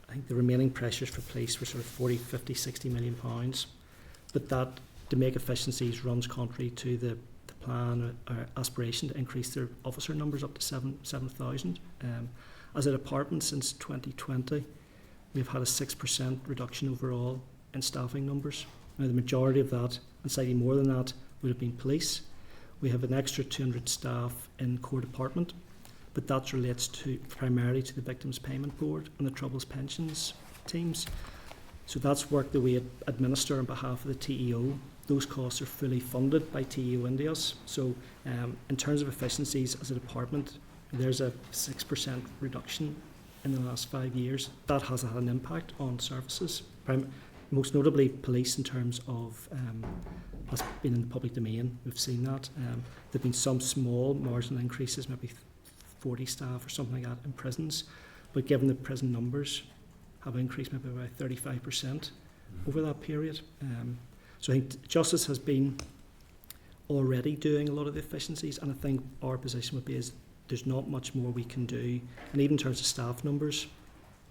I think the remaining pressures for police were sort of 40, 50, 60 million pounds. But that, to make efficiencies, runs contrary to the plan or aspiration to increase their officer numbers up to 7,000. As a department since 2020, we've had a 6% reduction overall in staffing numbers. Now the majority of that, and slightly more than that, would have been police. We have an extra 200 staff in core department, but that relates primarily to the Victims Payment Board and the Troubles Pensions teams. So that's work that we administer on behalf of the TEO. Those costs are fully funded by TEO Indios. So in terms of efficiencies as a department, there's a 6% reduction in the last 5 years. That has had an impact on services, most notably police in terms of has been in the public domain. We've seen that. There have been some small marginal increases, maybe 40 staff or something like that in prisons, but given the prison numbers have increased maybe by 35% over that period. So I think Justice has been already doing a lot of the efficiencies, and I think our position would be is there's not much more we can do. And even in terms of staff numbers,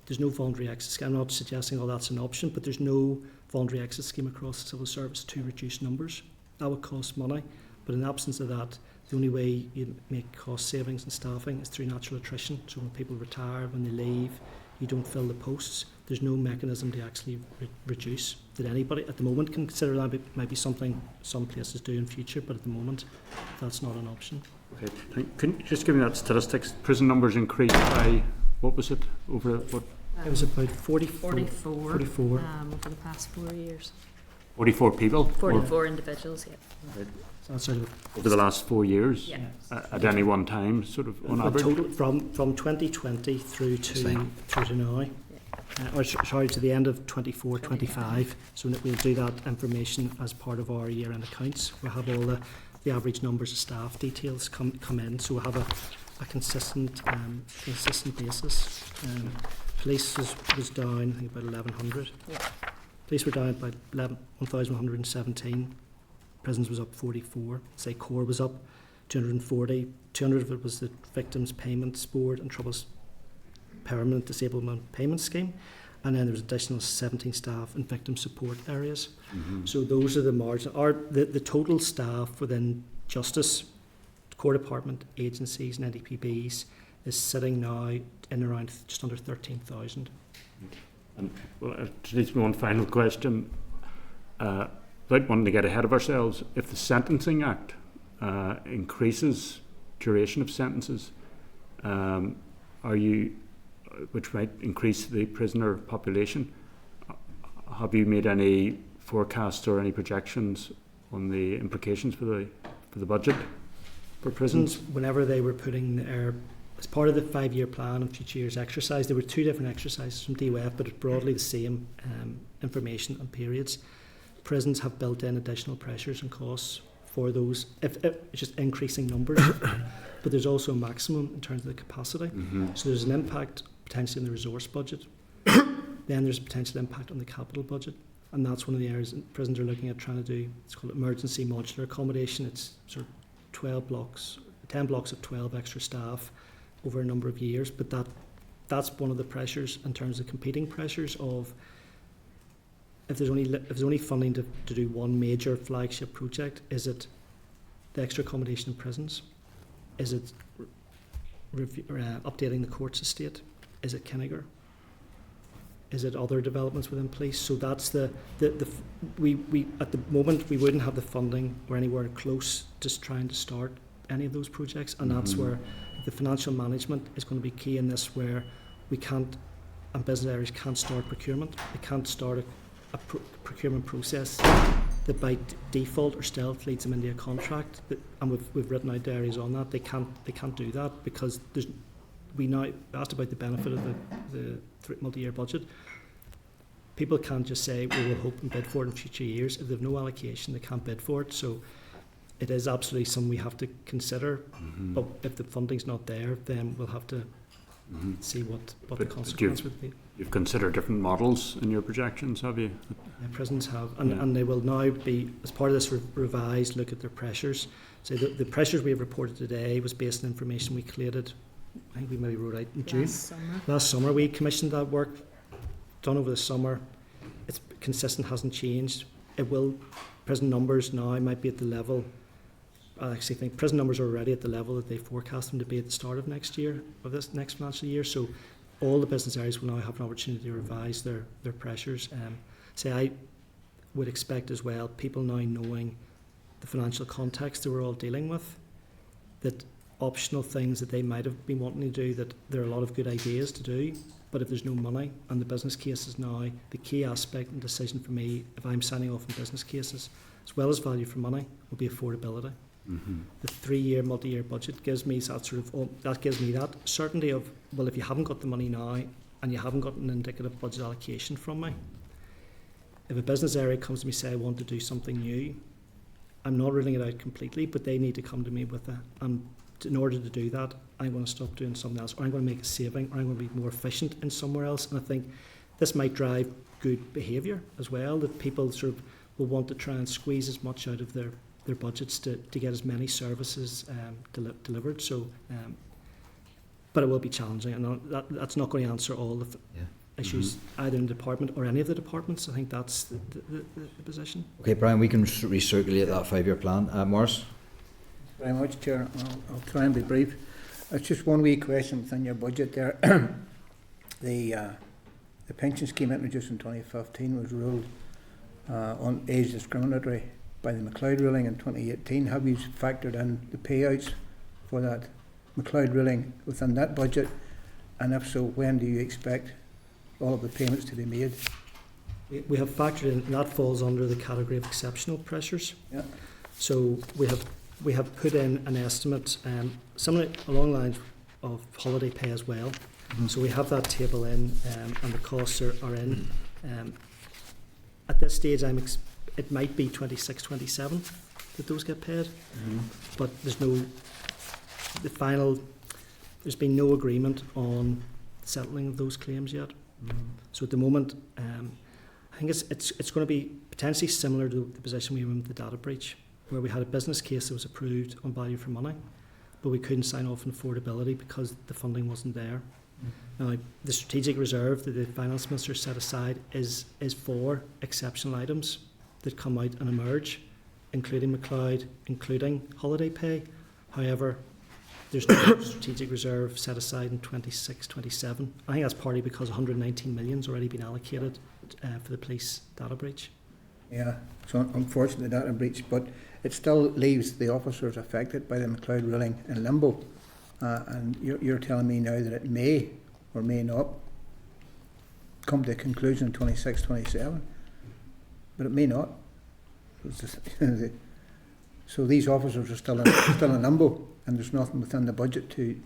there's no voluntary exit scheme. I'm not suggesting all that's an option, but there's no voluntary exit scheme across the civil service to reduce numbers. That would cost money, but in the absence of that, the only way you make cost savings in staffing is through natural attrition. So when people retire, when they leave, you don't fill the posts. There's no mechanism to actually reduce. That anybody at the moment can consider that might be something some places do in future, but at the moment, that's not an option. Okay. Can you just give me that statistics? Prison numbers increased by, what was it? Over what? It was about 44. 44 44. Over the past 4 years. 44 people? 44 individuals, yeah. Right. So that's sort of Over the last 4 years? Yeah. At any one time, sort of on average? total from 2020 through to now. Or sorry, to the end of 24, 25. So we'll do that information as part of our year-end accounts. We'll have all the average numbers of staff details come in, so we'll have a consistent basis. Police was down, I think, about 1,100. Yeah. Police were down by 1,117. Prisons was up 44. Say core was up 240. 200 of it was the Victims Payments Board and Troubles Permanent Disablement Payment Scheme. And then there was additional 17 staff in victim support areas. So those are the margin. The total staff within Justice, Core Department, agencies and NDPBs is sitting now in around just under 13,000. And well, just one final question. Without wanting to get ahead of ourselves, if the Sentencing Act increases duration of sentences, which might increase the prisoner population, have you made any forecasts or any projections on the implications for the budget for prisons? Whenever they were putting their, as part of the 5-year plan and future years exercise, there were 2 different exercises from DWF, but it's broadly the same information and periods. Prisons have built in additional pressures and costs for those, if it's just increasing numbers, but there's also a maximum in terms of the capacity. So there's an impact potentially in the resource budget. Then there's a potential impact on the capital budget, and that's one of the areas prisons are looking at trying to do. It's called emergency modular accommodation. It's sort of 10 blocks of 12 extra staff over a number of years, but that's one of the pressures in terms of competing pressures of if there's only funding to do one major flagship project, is it the extra accommodation in prisons? Is it updating the courts estate? Is it Kinniger? Is it other developments within police? So that's we at the moment we wouldn't have the funding or anywhere close to trying to start any of those projects, and that's where the financial management is going to be key in this, where we can't, and business areas can't start procurement. They can't start a procurement process that by default or stealth leads them into a contract, and we've written out areas on that. They can't do that because we now asked about the benefit of the multi-year budget. People can't just say we will hope and bid for it in future years. If they have no allocation, they can't bid for it. So it is absolutely something we have to consider. But if the funding's not there, then we'll have to see what the consequence would be. You've considered different models in your projections, have you? Yeah, prisons have, and they will now be, as part of this revised look at their pressures. So the pressures we have reported today was based on information we collated, I think we maybe wrote out in June. Last summer we commissioned that work done over the summer. It's consistent, hasn't changed. It will. Prison numbers now might be at the level. I actually think prison numbers are already at the level that they forecast them to be at the start of next year, of this next financial year. So all the business areas will now have an opportunity to revise their pressures. I would expect as well, people now knowing the financial context that we're all dealing with, that optional things that they might have been wanting to do, that there are a lot of good ideas to do, but if there's no money, and the business cases now, the key aspect and decision for me, if I'm signing off on business cases, as well as value for money, will be affordability. Mm-hmm. The 3-year, multi-year budget gives me that certainty of, well, if you haven't got the money now, and you haven't got an indicative budget allocation from me, if a business area comes to me and say, I want to do something new, I'm not ruling it out completely, but they need to come to me with in order to do that, I'm going to stop doing something else, or I'm going to make a saving, or I'm going to be more efficient in somewhere else. And I think this might drive good behaviour as well, that people sort of will want to try and squeeze as much out of their budgets to get as many services delivered. So, but it will be challenging, and that's not going to answer all the issues either in the department or any of the departments. I think that's the position. Okay, Brian, we can recirculate that 5-year plan. Morris? Very much, Chair. I'll try and be brief. It's just one wee question within your budget there. The pension scheme introduced in 2015 was ruled on age discriminatory by the McLeod ruling in 2018. Have you factored in the payouts for that McLeod ruling within that budget? And if so, when do you expect all of the payments to be made? We have factored in, that falls under the category of exceptional pressures. Yeah. So we have put in an estimate, similar along the lines of holiday pay as well. Mm-hmm. So we have that table in, and the costs are in. At this stage, it might be 26, 27 that those get paid, but there's been no agreement on settling of those claims yet. So at the moment, I think it's going to be potentially similar to the position we were in with the data breach, where we had a business case that was approved on value for money, but we couldn't sign off on affordability because the funding wasn't there. Now, the strategic reserve that the Finance Minister set aside is for exceptional items that come out and emerge, including McLeod, including holiday pay. However, there's no strategic reserve set aside in 26, 27. I think that's partly because 119 million has already been allocated for the police data breach. Yeah, so unfortunately data breach, but it still leaves the officers affected by the McLeod ruling in limbo. And you're telling me now that it may or may not come to a conclusion in 26, 27, but it may not. So these officers are still in limbo, and there's nothing within the budget to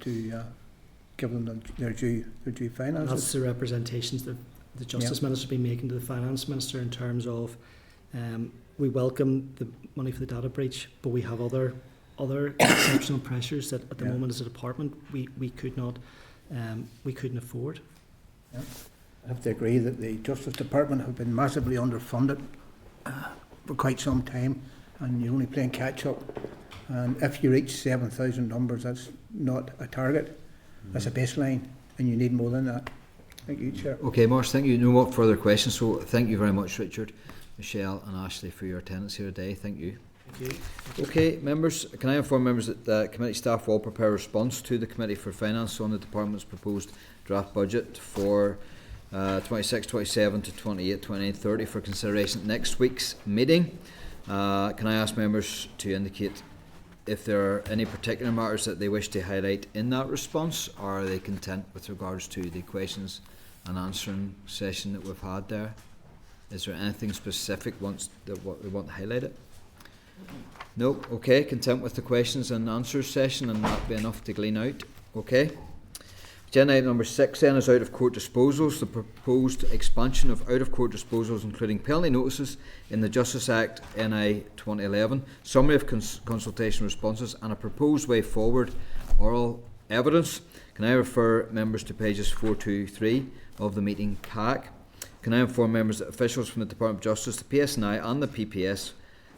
give them their due finances. That's the representations that the Justice Minister has been making to the Finance Minister in terms of we welcome the money for the data breach, but we have other exceptional pressures that at the moment as a department we couldn't afford. Yeah. I have to agree that the Justice Department have been massively underfunded for quite some time, and you're only playing catch up. And if you reach 7,000 numbers, that's not a target, that's a baseline, and you need more than that. Thank you, Chair. Okay, Morris, thank you. No more further questions, so thank you very much, Richard, Michelle and Ashley, for your attendance here today. Thank you. Thank you. Okay, members, can I inform members that the committee staff will prepare a response to the Committee for Finance on the Department's proposed draft budget for 26, 27 to 28, 29, 30 for consideration at next week's meeting. Can I ask members to indicate if there are any particular matters that they wish to highlight in that response, or are they content with regards to the questions and answering session that we've had there? Is there anything specific that we want to highlight it? No? Okay, content with the questions and answers session, and that'll be enough to glean out. Okay. Agenda item number 6 then is out of court disposals. The proposed expansion of out of court disposals, including penalty notices in the Justice Act NI 2011, summary of consultation responses, and a proposed way forward oral evidence. Can I refer members to pages 423 of the meeting pack? Can I inform members that officials from the Department of Justice, the PSNI and the PPS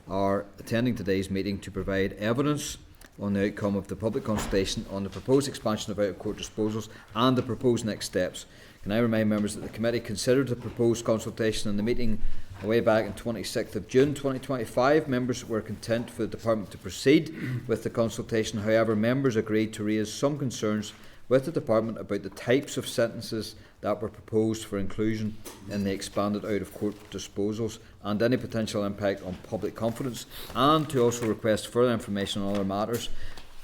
are attending today's meeting to provide evidence on the outcome of the public consultation on the proposed expansion of out-of-court disposals and the proposed next steps. Can I remind members that the committee considered the proposed consultation in the meeting way back on 26th of June 2025. Members were content for the department to proceed with the consultation. However, members agreed to raise some concerns with the department about the types of sentences that were proposed for inclusion in the expanded out-of-court disposals and any potential impact on public confidence, and to also request further information on other matters.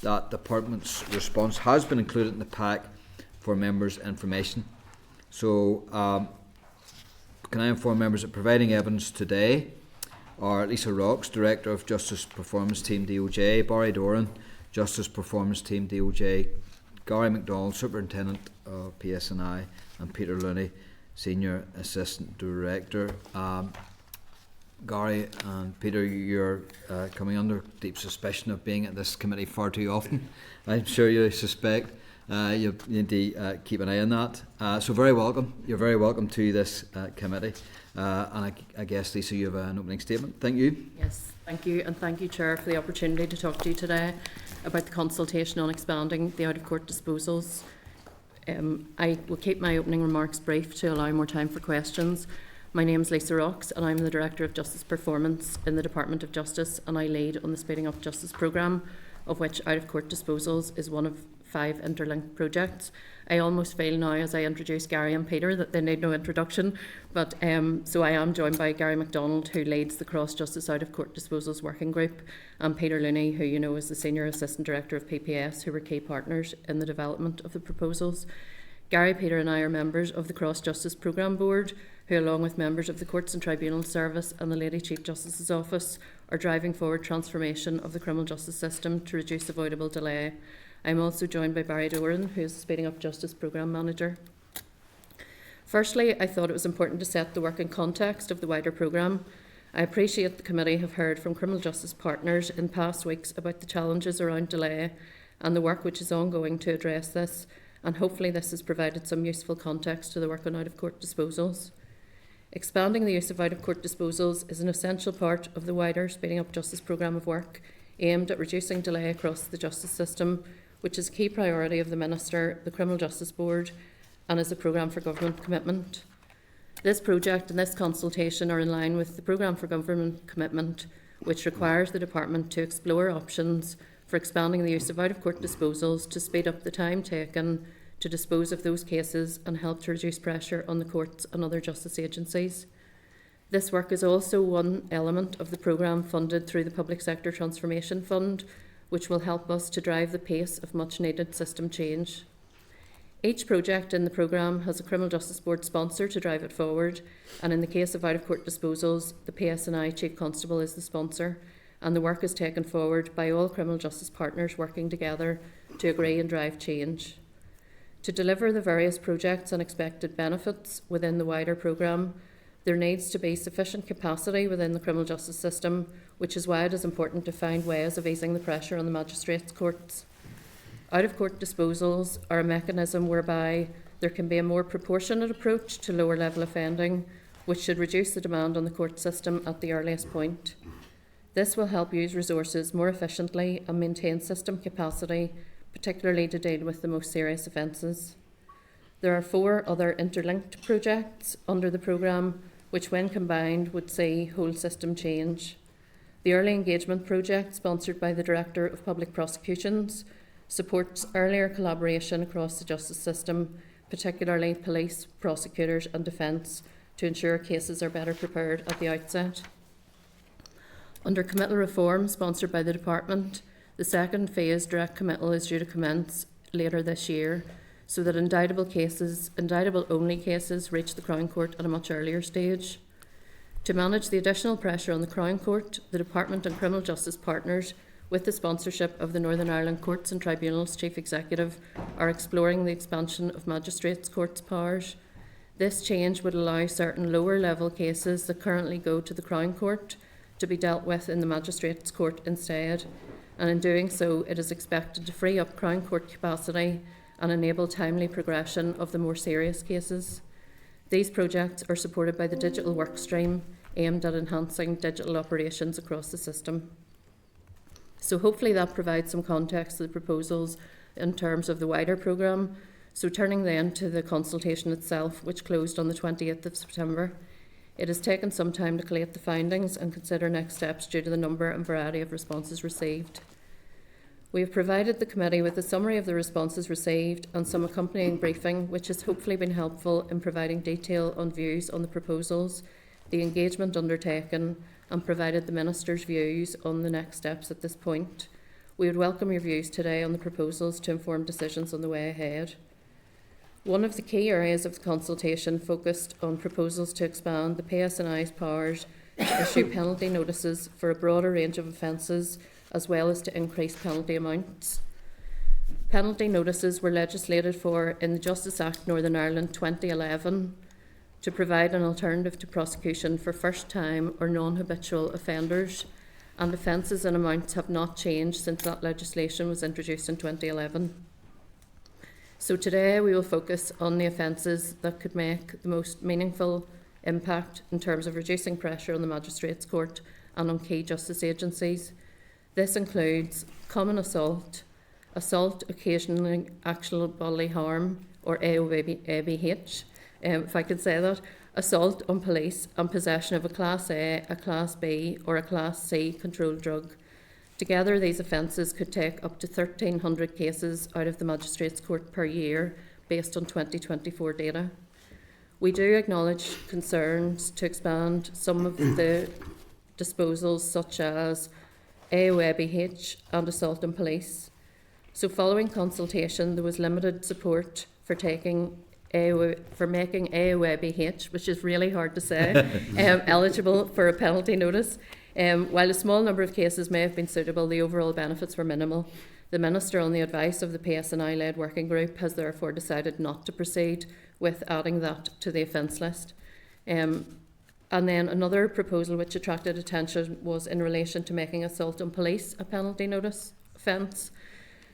That department's response has been included in the pack for members' information. So, can I inform members that providing evidence today are Lisa Rocks, Director of Justice Performance Team DOJ, Barry Doran, Justice Performance Team DOJ, Gary MacDonald, Superintendent of PSNI, and Peter Looney, Senior Assistant Director. Gary and Peter, you're coming under deep suspicion of being at this committee far too often. I'm sure you suspect. You need to keep an eye on that. So very welcome. You're very welcome to this committee. And I guess, Lisa, you have an opening statement. Thank you. Yes, thank you. And thank you, Chair, for the opportunity to talk to you today about the consultation on expanding the out-of-court disposals. I will keep my opening remarks brief to allow more time for questions. My name is Lisa Rocks and I'm the Director of Justice Performance in the Department of Justice, and I lead on the Speeding Up Justice programme, of which out-of-court disposals is one of 5 interlinked projects. I almost feel now as I introduce Gary and Peter that they need no introduction, but so I am joined by Gary MacDonald, who leads the Cross Justice Out-of-Court Disposals Working Group, and Peter Looney, who you know is the Senior Assistant Director of PPS, who were key partners in the development of the proposals. Gary, Peter and I are members of the Cross Justice Programme Board, who along with members of the Courts and Tribunals Service and the Lady Chief Justice's Office are driving forward transformation of the criminal justice system to reduce avoidable delay. I'm also joined by Barry Doran, who is the Speeding Up Justice Programme Manager. Firstly, I thought it was important to set the working context of the wider programme. I appreciate the committee have heard from criminal justice partners in past weeks about the challenges around delay and the work which is ongoing to address this, and hopefully this has provided some useful context to the work on out-of-court disposals. Expanding the use of out-of-court disposals is an essential part of the wider Speeding Up Justice programme of work aimed at reducing delay across the justice system, which is a key priority of the Minister, the Criminal Justice Board, and is a programme for government commitment. This project and this consultation are in line with the programme for government commitment, which requires the Department to explore options for expanding the use of out-of-court disposals to speed up the time taken to dispose of those cases and help to reduce pressure on the courts and other justice agencies. This work is also one element of the programme funded through the Public Sector Transformation Fund, which will help us to drive the pace of much needed system change. Each project in the programme has a Criminal Justice Board sponsor to drive it forward, and in the case of out-of-court disposals, the PSNI Chief Constable is the sponsor, and the work is taken forward by all criminal justice partners working together to agree and drive change. To deliver the various projects and expected benefits within the wider programme, there needs to be sufficient capacity within the criminal justice system, which is why it is important to find ways of easing the pressure on the magistrates' courts. Out-of-court disposals are a mechanism whereby there can be a more proportionate approach to lower-level offending, which should reduce the demand on the court system at the earliest point. This will help use resources more efficiently and maintain system capacity, particularly to deal with the most serious offences. There are 4 other interlinked projects under the programme, which when combined would see whole system change. The Early Engagement Project, sponsored by the Director of Public Prosecutions, supports earlier collaboration across the justice system, particularly police, prosecutors and defence, to ensure cases are better prepared at the outset. Under Committal Reform, sponsored by the Department, the second phase direct committal is due to commence later this year, so that indictable-only cases reach the Crown Court at a much earlier stage. To manage the additional pressure on the Crown Court, the Department and criminal justice partners, with the sponsorship of the Northern Ireland Courts and Tribunals Chief Executive, are exploring the expansion of magistrates' courts' powers. This change would allow certain lower-level cases that currently go to the Crown Court to be dealt with in the Magistrates' Court instead, and in doing so it is expected to free up Crown Court capacity and enable timely progression of the more serious cases. These projects are supported by the digital workstream aimed at enhancing digital operations across the system. So hopefully that provides some context to the proposals in terms of the wider programme. So turning then to the consultation itself, which closed on the 28th of September, it has taken some time to collate the findings and consider next steps due to the number and variety of responses received. We have provided the committee with a summary of the responses received and some accompanying briefing, which has hopefully been helpful in providing detail on views on the proposals, the engagement undertaken, and provided the Minister's views on the next steps at this point. We would welcome your views today on the proposals to inform decisions on the way ahead. One of the key areas of the consultation focused on proposals to expand the PSNI's powers to issue penalty notices for a broader range of offences, as well as to increase penalty amounts. Penalty notices were legislated for in the Justice Act Northern Ireland 2011 to provide an alternative to prosecution for first-time or non-habitual offenders, and offences and amounts have not changed since that legislation was introduced in 2011. So today we will focus on the offences that could make the most meaningful impact in terms of reducing pressure on the Magistrates' Court and on key justice agencies. This includes common assault, assault occasioning actual bodily harm, or AOABH, if I could say that, assault on police, and possession of a Class A, a Class B or a Class C controlled drug. Together, these offences could take up to 1,300 cases out of the Magistrates' Court per year, based on 2024 data. We do acknowledge concerns to expand some of the disposals, such as AOABH and assault on police. So following consultation, there was limited support for making AOABH, which is really hard to say, eligible for a penalty notice. While a small number of cases may have been suitable, the overall benefits were minimal. The Minister, on the advice of the PSNI-led working group, has therefore decided not to proceed with adding that to the offence list. And then another proposal which attracted attention was in relation to making assault on police a penalty notice offence.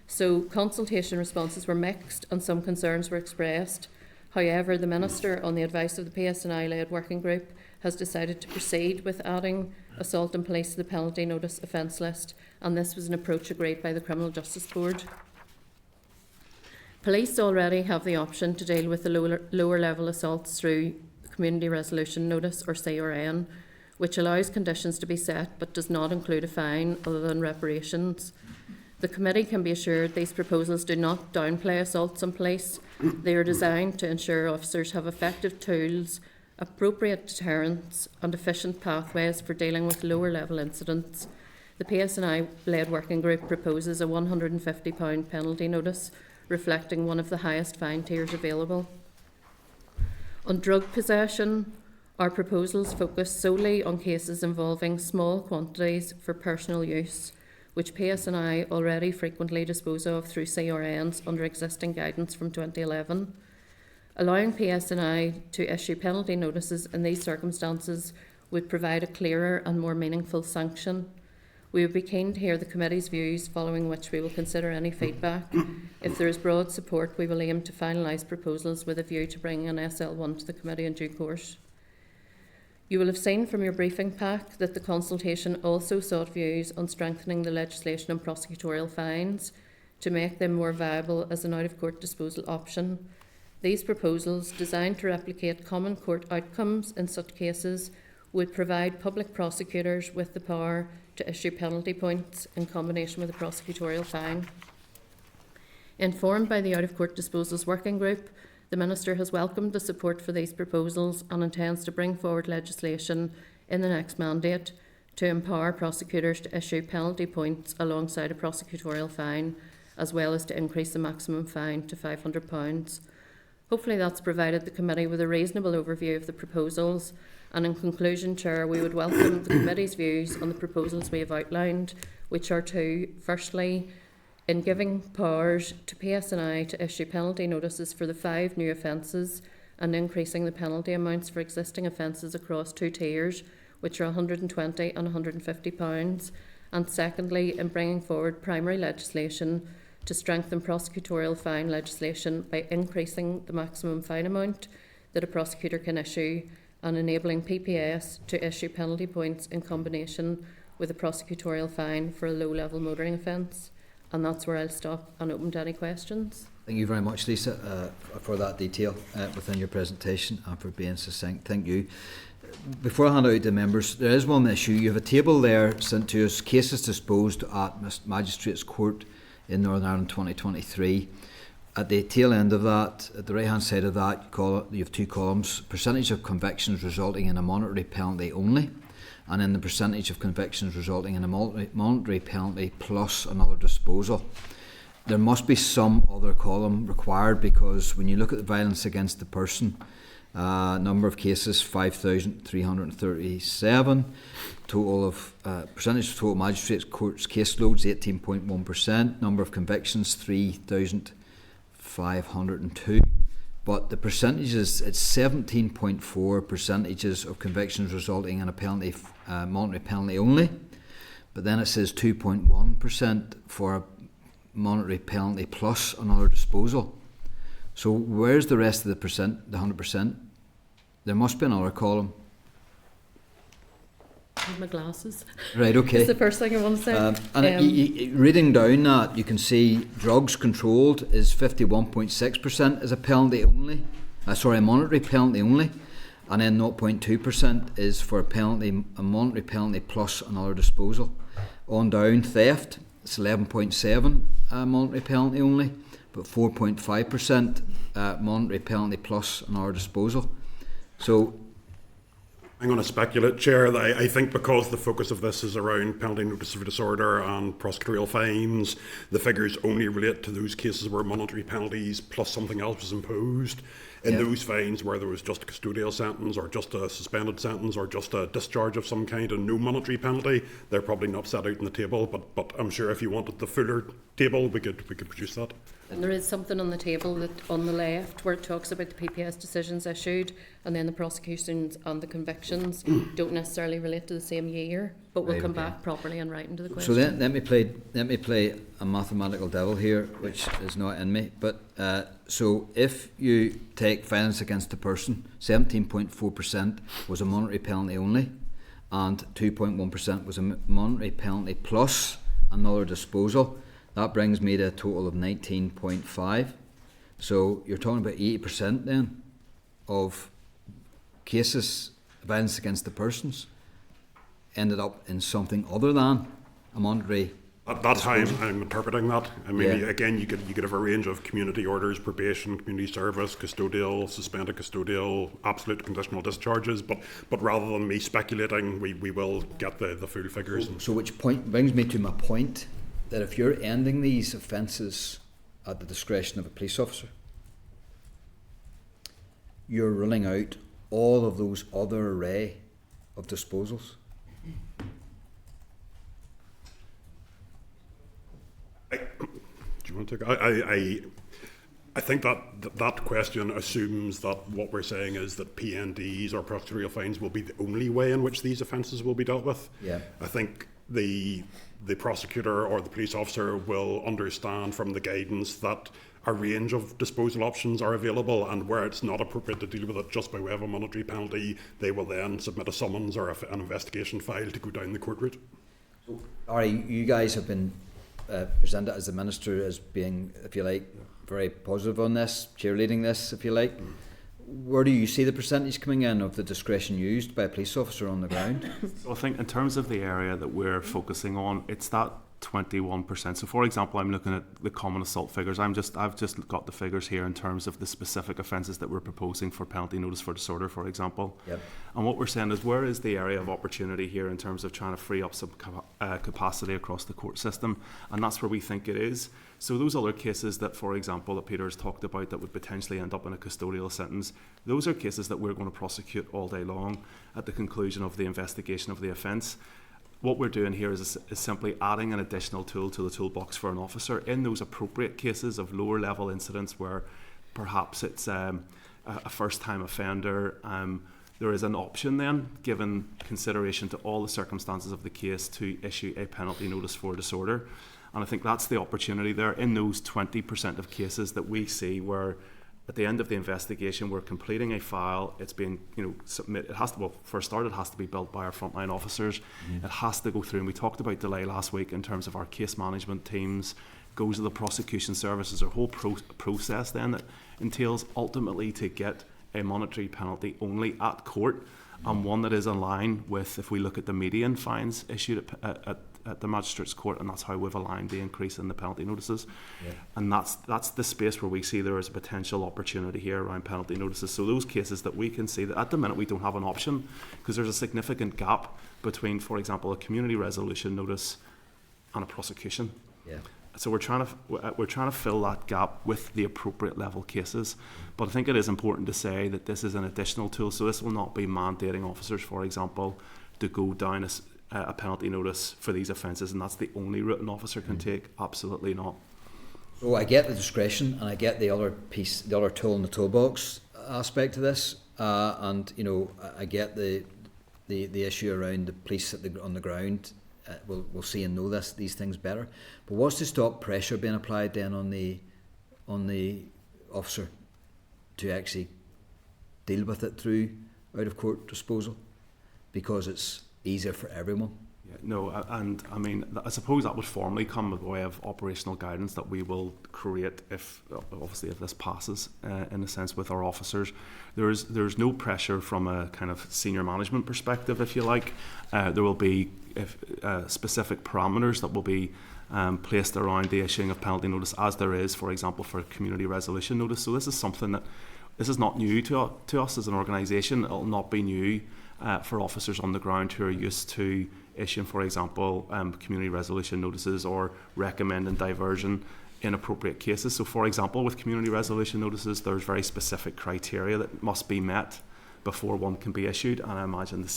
So consultation responses were mixed and some concerns were expressed. However, the Minister, on the advice of the PSNI-led working group, has decided to proceed with adding assault on police to the penalty notice offence list, and this was an approach agreed by the Criminal Justice Board. Police already have the option to deal with the lower level assaults through Community Resolution Notice, or CRN, which allows conditions to be set but does not include a fine other than reparations. The committee can be assured these proposals do not downplay assaults on police. They are designed to ensure officers have effective tools, appropriate deterrence and efficient pathways for dealing with lower level incidents. The PSNI-led working group proposes a £150 penalty notice, reflecting one of the highest fine tiers available. On drug possession, our proposals focus solely on cases involving small quantities for personal use, which PSNI already frequently dispose of through CRNs under existing guidance from 2011. Allowing PSNI to issue penalty notices in these circumstances would provide a clearer and more meaningful sanction. We would be keen to hear the committee's views, following which we will consider any feedback. If there is broad support, we will aim to finalise proposals with a view to bringing an SL1 to the committee in due course. You will have seen from your briefing pack that the consultation also sought views on strengthening the legislation on prosecutorial fines to make them more viable as an out-of-court disposal option. These proposals, designed to replicate common court outcomes in such cases, would provide public prosecutors with the power to issue penalty points in combination with a prosecutorial fine. Informed by the Out-of-Court Disposals Working Group, the Minister has welcomed the support for these proposals and intends to bring forward legislation in the next mandate to empower prosecutors to issue penalty points alongside a prosecutorial fine, as well as to increase the maximum fine to £500. Hopefully that's provided the committee with a reasonable overview of the proposals, and in conclusion, Chair, we would welcome the committee's views on the proposals we have outlined, which are to, firstly, in giving powers to PSNI to issue penalty notices for the 5 new offences and increasing the penalty amounts for existing offences across 2 tiers, which are £120 and £150, and secondly, in bringing forward primary legislation to strengthen prosecutorial fine legislation by increasing the maximum fine amount that a prosecutor can issue and enabling PPS to issue penalty points in combination with a prosecutorial fine for a low-level motoring offence. And that's where I'll stop and open to any questions. Thank you very much, Lisa, for that detail within your presentation and for being succinct. Thank you. Before I hand out to members, there is one issue. You have a table there sent to us, cases disposed at Magistrates Court in Northern Ireland 2023. At the tail end of that, at the right hand side of that, you have two columns: percentage of convictions resulting in a monetary penalty only, and then the percentage of convictions resulting in a monetary penalty plus another disposal. There must be some other column required, because when you look at the violence against the person, number of cases 5,337, total of percentage of total magistrates courts caseloads 18.1%, number of convictions 3,502. But the percentages, it's 17.4 percentages of convictions resulting in a penalty, monetary penalty only. But then it says 2.1% for a monetary penalty plus another disposal. So where's the rest of the percent, the 100%? There must be another column. My glasses. Right, okay. That's the first thing I want to say. Reading down that, you can see drugs controlled is 51.6% as a penalty only. A monetary penalty only. And then 0.2% is for a monetary penalty plus another disposal. On down, theft, it's 11.7 monetary penalty only, but 4.5% monetary penalty plus another disposal. So I'm going to speculate, Chair, that I think because the focus of this is around penalty notice of disorder and prosecutorial fines, the figures only relate to those cases where monetary penalties plus something else was imposed. In those fines where there was just a custodial sentence or just a suspended sentence or just a discharge of some kind and no monetary penalty, they're probably not set out in the table, but I'm sure if you wanted the fuller table, we could produce that. And there is something on the table that on the left where it talks about the PPS decisions issued, and then the prosecutions and the convictions don't necessarily relate to the same year, but we'll come back properly and write into the question. So let me play a mathematical devil here, which is not in me. But so if you take violence against the person, 17.4% was a monetary penalty only, and 2.1% was a monetary penalty plus another disposal. That brings me to a total of 19.5. So you're talking about 80% then of cases, violence against the persons, ended up in something other than a monetary. That's how I'm interpreting that. I mean, again, you could have a range of community orders, probation, community service, custodial, suspended custodial, absolute conditional discharges. But rather than me speculating, we will get the full figures. So which point brings me to my point, that if you're ending these offences at the discretion of a police officer, you're ruling out all of those other array of disposals. Do you want to take? I think that question assumes that what we're saying is that PNDs or prosecutorial fines will be the only way in which these offences will be dealt with. Yeah. I think the prosecutor or the police officer will understand from the guidance that a range of disposal options are available, and where it's not appropriate to deal with it just by way of a monetary penalty, they will then submit a summons or an investigation file to go down the court route. Ari, you guys have been presented as the Minister as being, if you like, very positive on this, cheerleading this, if you like. Where do you see the percentage coming in of the discretion used by a police officer on the ground? So I think in terms of the area that we're focusing on, it's that 21%. So for example, I'm looking at the common assault figures. I've just got the figures here in terms of the specific offences that we're proposing for penalty notice for disorder, for example. Yep. And what we're saying is, where is the area of opportunity here in terms of trying to free up some capacity across the court system? And that's where we think it is. So those other cases that, for example, that Peter has talked about that would potentially end up in a custodial sentence, those are cases that we're going to prosecute all day long at the conclusion of the investigation of the offence. What we're doing here is simply adding an additional tool to the toolbox for an officer in those appropriate cases of lower level incidents where perhaps it's a first-time offender. There is an option then, given consideration to all the circumstances of the case, to issue a penalty notice for disorder. And I think that's the opportunity there in those 20% of cases that we see where at the end of the investigation we're completing a file, it's being submitted. It has to, for a start, it has to be built by our frontline officers. It has to go through, and we talked about delay last week in terms of our case management teams goes to the prosecution services, a whole process then that entails ultimately to get a monetary penalty only at court, and one that is in line with, if we look at the median fines issued at the Magistrates Court, and that's how we've aligned the increase in the penalty notices. Yeah. And that's the space where we see there is a potential opportunity here around penalty notices. So those cases that we can see that at the minute we don't have an option, because there's a significant gap between, for example, a community resolution notice and a prosecution. Yeah. So we're trying to fill that gap with the appropriate level cases. But I think it is important to say that this is an additional tool. So this will not be mandating officers, for example, to go down a penalty notice for these offences, and that's the only route an officer can take. Absolutely not. So I get the discretion, and I get the other piece, the other tool in the toolbox aspect of this, and you know, I get the issue around the police on the ground. We'll see and know these things better. But what's to stop pressure being applied then on the officer to actually deal with it through out of court disposal, because it's easier for everyone? Yeah, no, and I mean, I suppose that would formally come by way of operational guidance that we will create if this passes, in a sense, with our officers. There's no pressure from a kind of senior management perspective, if you like. There will be specific parameters that will be placed around the issuing of penalty notice, as there is, for example, for a community resolution notice. So this is something this is not new to us as an organisation. It will not be new for officers on the ground who are used to issuing, for example, community resolution notices or recommending diversion in appropriate cases. So, for example, with community resolution notices, there's very specific criteria that must be met before one can be issued, and I imagine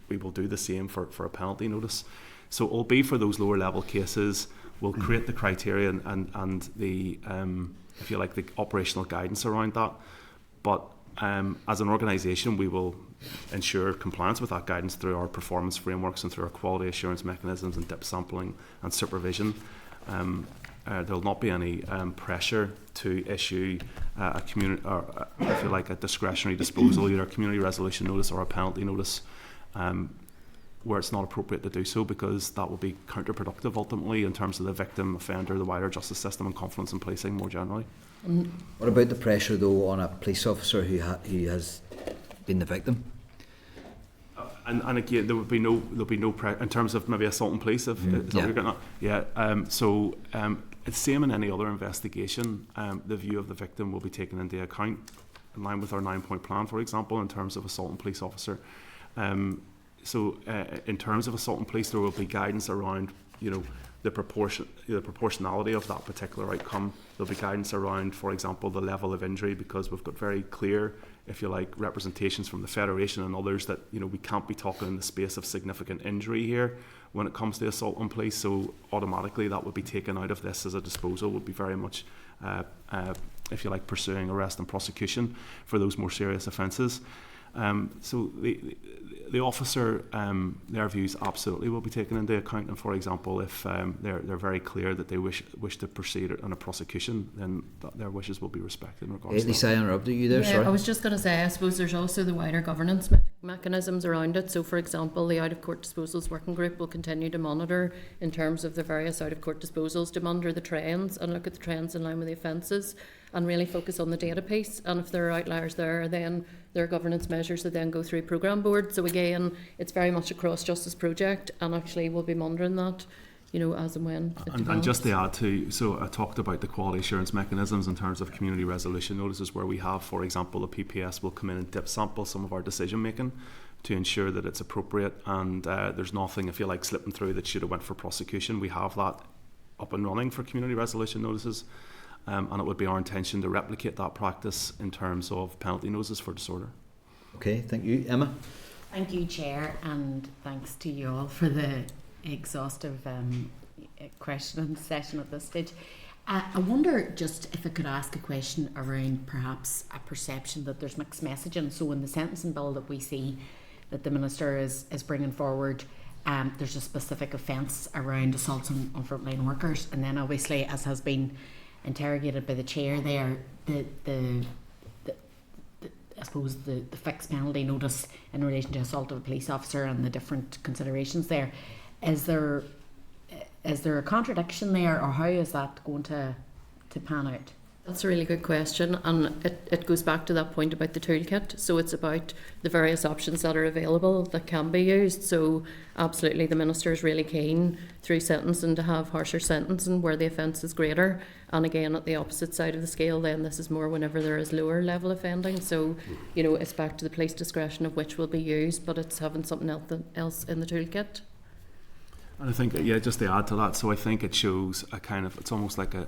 we will do the same for a penalty notice. So it will be for those lower level cases. We'll create the criteria and the, if you like, the operational guidance around that. But as an organisation, we will ensure compliance with that guidance through our performance frameworks and through our quality assurance mechanisms and dip sampling and supervision. There will not be any pressure to issue a community, or if you like, a discretionary disposal, either a community resolution notice or a penalty notice, where it's not appropriate to do so, because that will be counterproductive ultimately in terms of the victim, offender, the wider justice system, and confidence in policing more generally. What about the pressure though on a police officer who has been the victim? And again, there'll be no pressure in terms of maybe assault and police. If is that what you're getting at? Yeah. So it's same in any other investigation. The view of the victim will be taken into account in line with our 9-point plan, for example, in terms of assault and police officer. So in terms of assault and police, there will be guidance around, you know, the proportionality of that particular outcome. There'll be guidance around, for example, the level of injury, because we've got very clear, if you like, representations from the Federation and others that, you know, we can't be talking in the space of significant injury here when it comes to assault on police. So automatically that would be taken out of this as a disposal, would be very much, if you like, pursuing arrest and prosecution for those more serious offences. So the officer, their views absolutely will be taken into account, and for example, if they're very clear that they wish to proceed on a prosecution, then their wishes will be respected in regards to Lisa, I interrupted you there, Yeah, sorry. I was just going to say, I suppose there's also the wider governance mechanisms around it. So, for example, the out-of-court disposals working group will continue to monitor, in terms of the various out-of-court disposals, to monitor the trends and look at the trends in line with the offences, and really focus on the data piece. And if there are outliers there, then there are governance measures that then go through programme board. So again, it's very much a cross-justice project, and actually we'll be monitoring that, you know, as and when it develops. And just to add to, so I talked about the quality assurance mechanisms in terms of community resolution notices, where we have, for example, the PPS will come in and dip sample some of our decision making to ensure that it's appropriate, and there's nothing, if you like, slipping through that should have went for prosecution. We have that up and running for community resolution notices. And it would be our intention to replicate that practice in terms of penalty notices for disorder. Okay, thank you. Emma? Thank you, Chair, and thanks to you all for the exhaustive questioning session at this stage. I wonder just if I could ask a question around perhaps a perception that there's mixed messaging. So in the sentencing bill that we see that the Minister is bringing forward, there's a specific offence around assaults on frontline workers, and then obviously, as has been interrogated by the Chair there, I suppose the fixed penalty notice in relation to assault of a police officer and the different considerations there. Is there is there a contradiction there, or how is that going to pan out? That's a really good question, and it goes back to that point about the toolkit. So it's about the various options that are available that can be used. So absolutely, the Minister is really keen through sentencing to have harsher sentencing where the offence is greater. And again, at the opposite side of the scale, then this is more whenever there is lower level offending. So, you know, it's back to the police discretion of which will be used, but it's having something else in the toolkit. And I think, yeah, just to add to that, so I think it shows a kind of, it's almost like a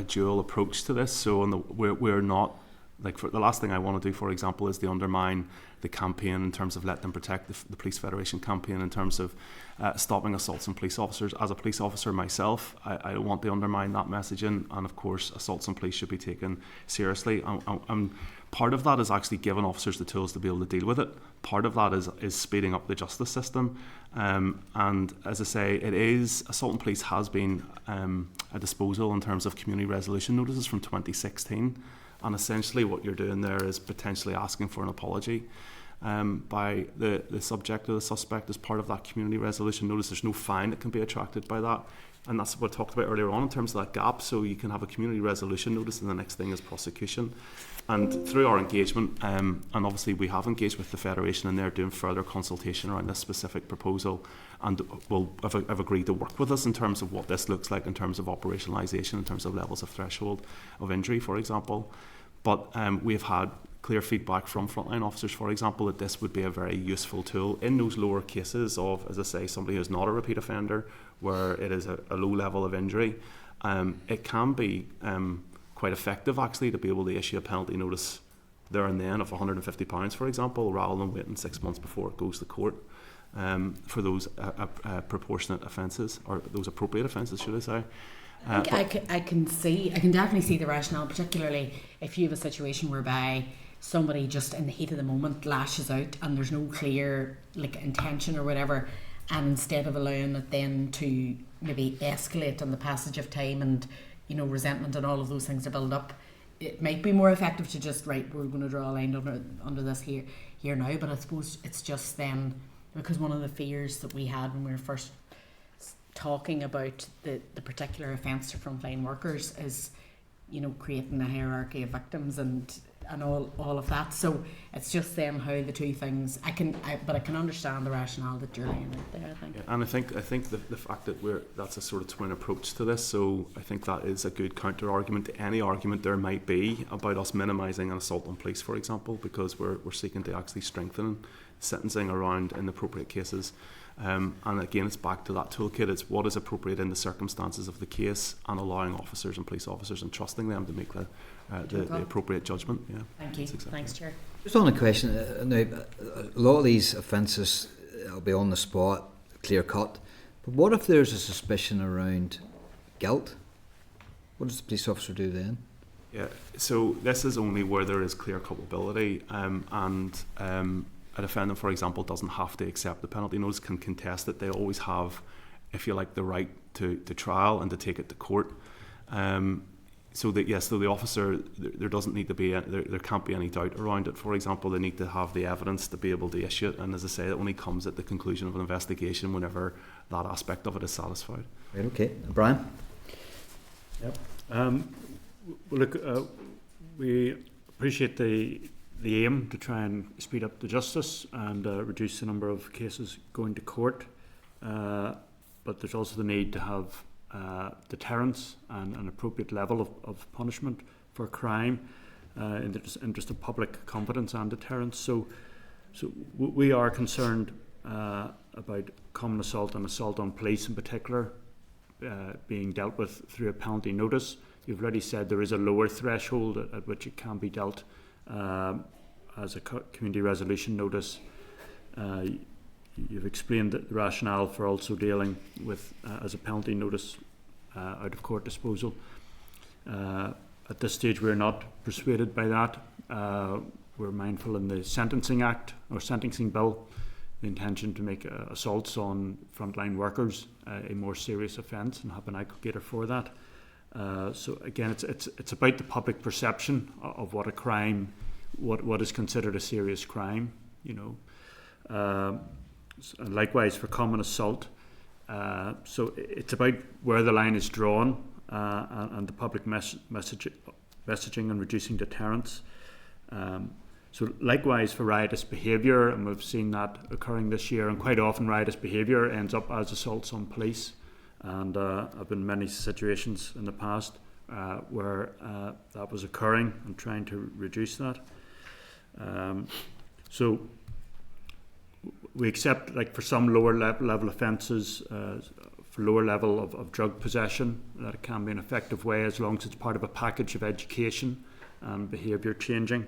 dual approach to this. So we're not, like, for the last thing I want to do, for example, is to undermine the campaign in terms of Let Them Protect, the Police Federation campaign, in terms of stopping assaults on police officers. As a police officer myself, I don't want to undermine that messaging, and of course assaults on police should be taken seriously. And part of that is actually giving officers the tools to be able to deal with it. Part of that is speeding up the justice system. And as I say, assault on police has been a disposal in terms of community resolution notices from 2016. And essentially what you're doing there is potentially asking for an apology by the subject or the suspect as part of that community resolution notice. There's no fine that can be attracted by that. And that's what I talked about earlier on in terms of that gap. So you can have a community resolution notice and the next thing is prosecution. And through our engagement, and obviously we have engaged with the Federation and they're doing further consultation around this specific proposal, and have agreed to work with us in terms of what this looks like in terms of operationalisation, in terms of levels of threshold of injury, for example. But we've had clear feedback from frontline officers, for example, that this would be a very useful tool in those lower cases of, as I say, somebody who's not a repeat offender, where it is a low level of injury. It can be quite effective, actually, to be able to issue a penalty notice there and then of £150, for example, rather than waiting 6 months before it goes to court for those proportionate offences, or those appropriate offences, should I say. I can definitely see the rationale, particularly if you have a situation whereby somebody just in the heat of the moment lashes out and there's no clear intention or whatever, and instead of allowing it then to maybe escalate on the passage of time and resentment and all of those things to build up, it might be more effective to just, we're going to draw a line under this here now. But I suppose it's just then, because one of the fears that we had when we were first talking about the particular offence to frontline workers is, creating a hierarchy of victims and all of that. So it's just then how the two things, but I can understand the rationale that you're laying out there, I think. Yeah, and I think the fact that that's a sort of twin approach to this, so I think that is a good counter argument to any argument there might be about us minimising an assault on police, for example, because we're seeking to actually strengthen sentencing around inappropriate cases. And again, it's back to that toolkit. It's what is appropriate in the circumstances of the case, and allowing officers and police officers and trusting them to make the appropriate judgment. Yeah. Thank you. Exactly. Thanks, Chair. Just on a question, now, a lot of these offences will be on the spot, clear cut. But what if there's a suspicion around guilt? What does the police officer do then? Yeah. So this is only where there is clear culpability, and a defendant, for example, doesn't have to accept the penalty notice, can contest it. They always have, if you like, the right to trial and to take it to court. So the officer, there doesn't need to be, there can't be any doubt around it. For example, they need to have the evidence to be able to issue it, and as I say, it only comes at the conclusion of an investigation whenever that aspect of it is satisfied. Right, okay. Brian? Yep. Well, look, we appreciate the aim to try and speed up the justice and reduce the number of cases going to court, but there's also the need to have deterrence and an appropriate level of punishment for crime in the interest of public confidence and deterrence. So we are concerned about common assault and assault on police in particular being dealt with through a penalty notice. You've already said there is a lower threshold at which it can be dealt as a community resolution notice. You've explained the rationale for also dealing with as a penalty notice out of court disposal. At this stage we're not persuaded by that. We're mindful in the Sentencing Act or Sentencing Bill the intention to make assaults on frontline workers a more serious offence and have an aggregator for that. So again, it's about the public perception of what a crime, what is considered a serious crime, And likewise for common assault, So it's about where the line is drawn and the public messaging and reducing deterrence. So likewise for riotous behaviour, and we've seen that occurring this year, and quite often riotous behaviour ends up as assaults on police. And I've been in many situations in the past where that was occurring, and trying to reduce that. So we accept, like for some lower level offences, for lower level of drug possession, that it can be an effective way as long as it's part of a package of education and behaviour changing,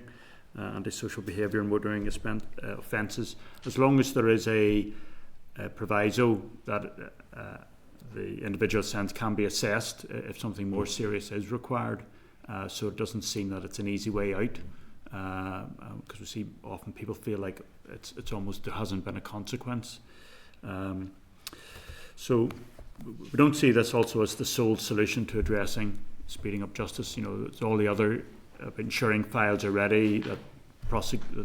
antisocial behaviour and motoring offences, as long as there is a proviso that the individual sentence can be assessed if something more serious is required, so it doesn't seem that it's an easy way out, because we see often people feel like it's almost there hasn't been a consequence. So we don't see this also as the sole solution to addressing speeding up justice. You know, it's all the other ensuring files are ready, that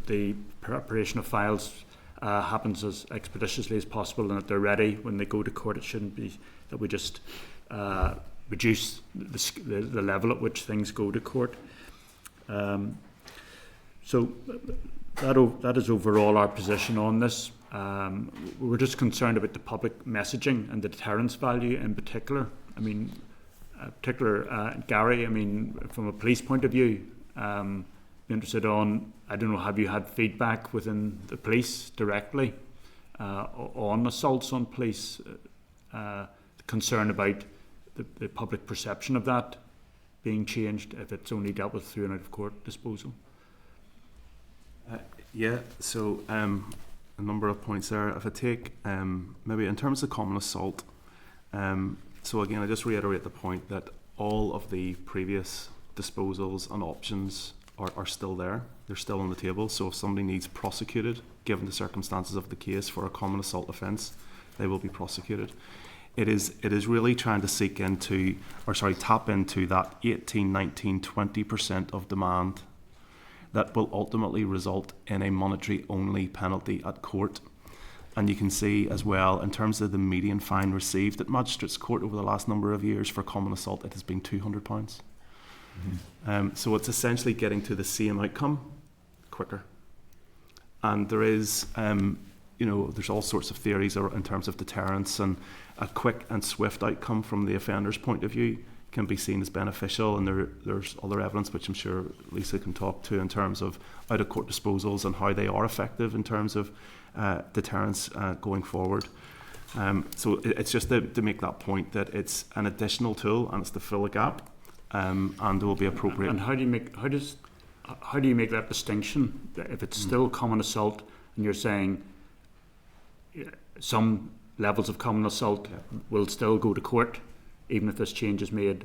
the preparation of files happens as expeditiously as possible, and that they're ready when they go to court. It shouldn't be that we just reduce the level at which things go to court. So that is overall our position on this. We're just concerned about the public messaging and the deterrence value in particular. I mean, Gary, I mean, from a police point of view, be interested on, I don't know, have you had feedback within the police directly on assaults on police? Concern about the public perception of that being changed if it's only dealt with through an out-of-court disposal? Yeah, so a number of points there. If I take maybe in terms of common assault, so again, I just reiterate the point that all of the previous disposals and options are still there. They're still on the table. So if somebody needs prosecuted, given the circumstances of the case for a common assault offence, they will be prosecuted. It is really trying to tap into that 18, 19, 20% of demand that will ultimately result in a monetary only penalty at court. And you can see as well, in terms of the median fine received at Magistrates Court over the last number of years for common assault, it has been £200. So it's essentially getting to the same outcome quicker. And there is, there's all sorts of theories in terms of deterrence, and a quick and swift outcome from the offender's point of view can be seen as beneficial, and there's other evidence which I'm sure Lisa can talk to in terms of out-of-court disposals and how they are effective in terms of deterrence going forward. So it's just to make that point that it's an additional tool and it's to fill a gap, and it will be appropriate. And how do you make that distinction if it's still common assault, and you're saying some levels of common assault will still go to court even if this change is made,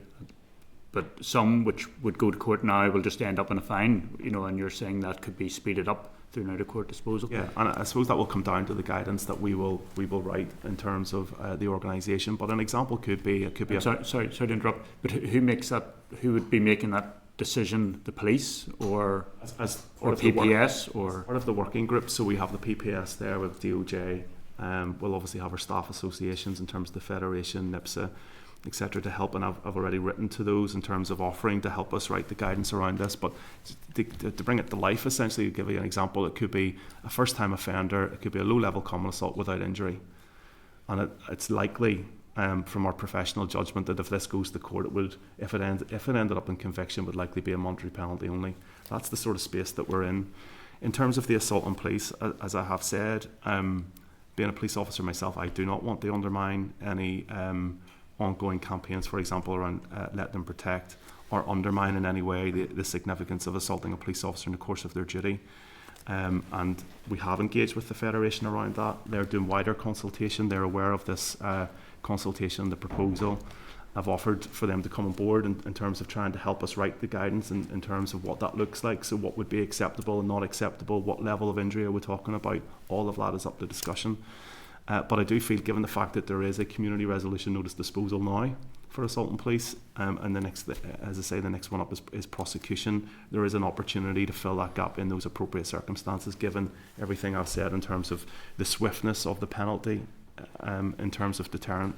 but some which would go to court now will just end up in a fine, and you're saying that could be speeded up through an out-of-court disposal? Yeah, and I suppose that will come down to the guidance that we will write in terms of the organisation. But an example could be sorry to interrupt, but who makes that? Who would be making that decision? The police or PPS or part of the working group? So we have the PPS there with DOJ. We'll obviously have our staff associations in terms of the Federation, NIPSA, etc., to help, and I've already written to those in terms of offering to help us write the guidance around this. But to bring it to life, essentially, to give you an example, it could be a first-time offender, it could be a low-level common assault without injury, and it's likely, from our professional judgment, that if this goes to court, it would, if it ended up in conviction, would likely be a monetary penalty only. That's the sort of space that we're in. In terms of the assault on police, as I have said, being a police officer myself, I do not want to undermine any ongoing campaigns, for example, around Let Them Protect, or undermine in any way the significance of assaulting a police officer in the course of their duty. And we have engaged with the Federation around that. They're doing wider consultation. They're aware of this consultation, the proposal. I've offered for them to come on board in terms of trying to help us write the guidance in terms of what that looks like. So what would be acceptable and not acceptable, what level of injury are we talking about? All of that is up to discussion. But I do feel, given the fact that there is a community resolution notice disposal now for assault on police, and the next, as I say, the next one up is prosecution, there is an opportunity to fill that gap in those appropriate circumstances, given everything I've said in terms of the swiftness of the penalty in terms of deterrent.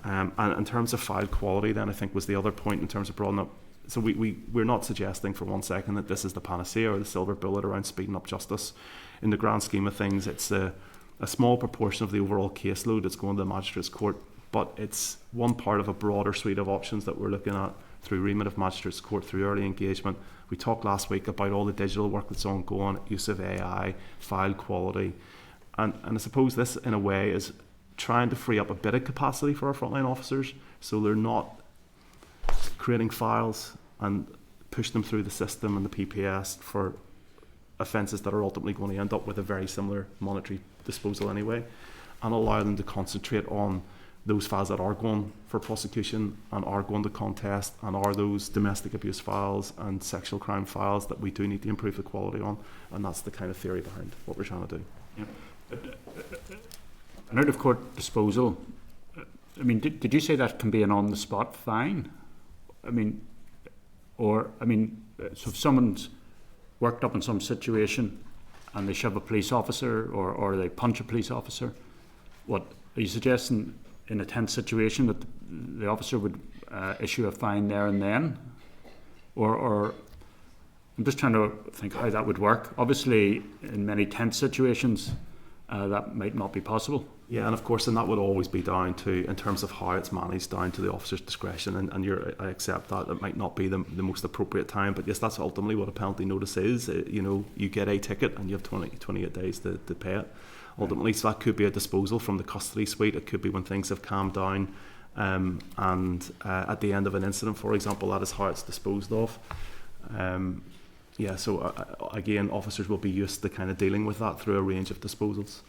And in terms of file quality, then I think was the other point in terms of broadening up. So we're not suggesting for 1 second that this is the panacea or the silver bullet around speeding up justice. In the grand scheme of things, it's a small proportion of the overall caseload that's going to the magistrates' court, but it's one part of a broader suite of options that we're looking at through remit of magistrates' court, through early engagement. We talked last week about all the digital work that's ongoing, use of AI, file quality, and I suppose this in a way is trying to free up a bit of capacity for our frontline officers so they're not creating files and push them through the system and the PPS for offences that are ultimately going to end up with a very similar monetary disposal anyway, and allow them to concentrate on those files that are going for prosecution and are going to contest and are those domestic abuse files and sexual crime files that we do need to improve the quality on, and that's the kind of theory behind what we're trying to do. Yeah. An out of court disposal, I mean, did you say that can be an on the spot fine? I mean, so if someone's worked up in some situation and they shove a police officer or they punch a police officer, what are you suggesting in a tense situation that the officer would issue a fine there and then? Or I'm just trying to think how that would work. Obviously, in many tense situations, that might not be possible. Yeah, and of course, and that would always be down to, in terms of how it's managed, down to the officer's discretion, and I accept that it might not be the most appropriate time, but yes, that's ultimately what a penalty notice is. You get a ticket and you have 28 days to pay it. Ultimately, so that could be a disposal from the custody suite, it could be when things have calmed down, and at the end of an incident, for example, that is how it's disposed of. Again, officers will be used to kind of dealing with that through a range of disposals.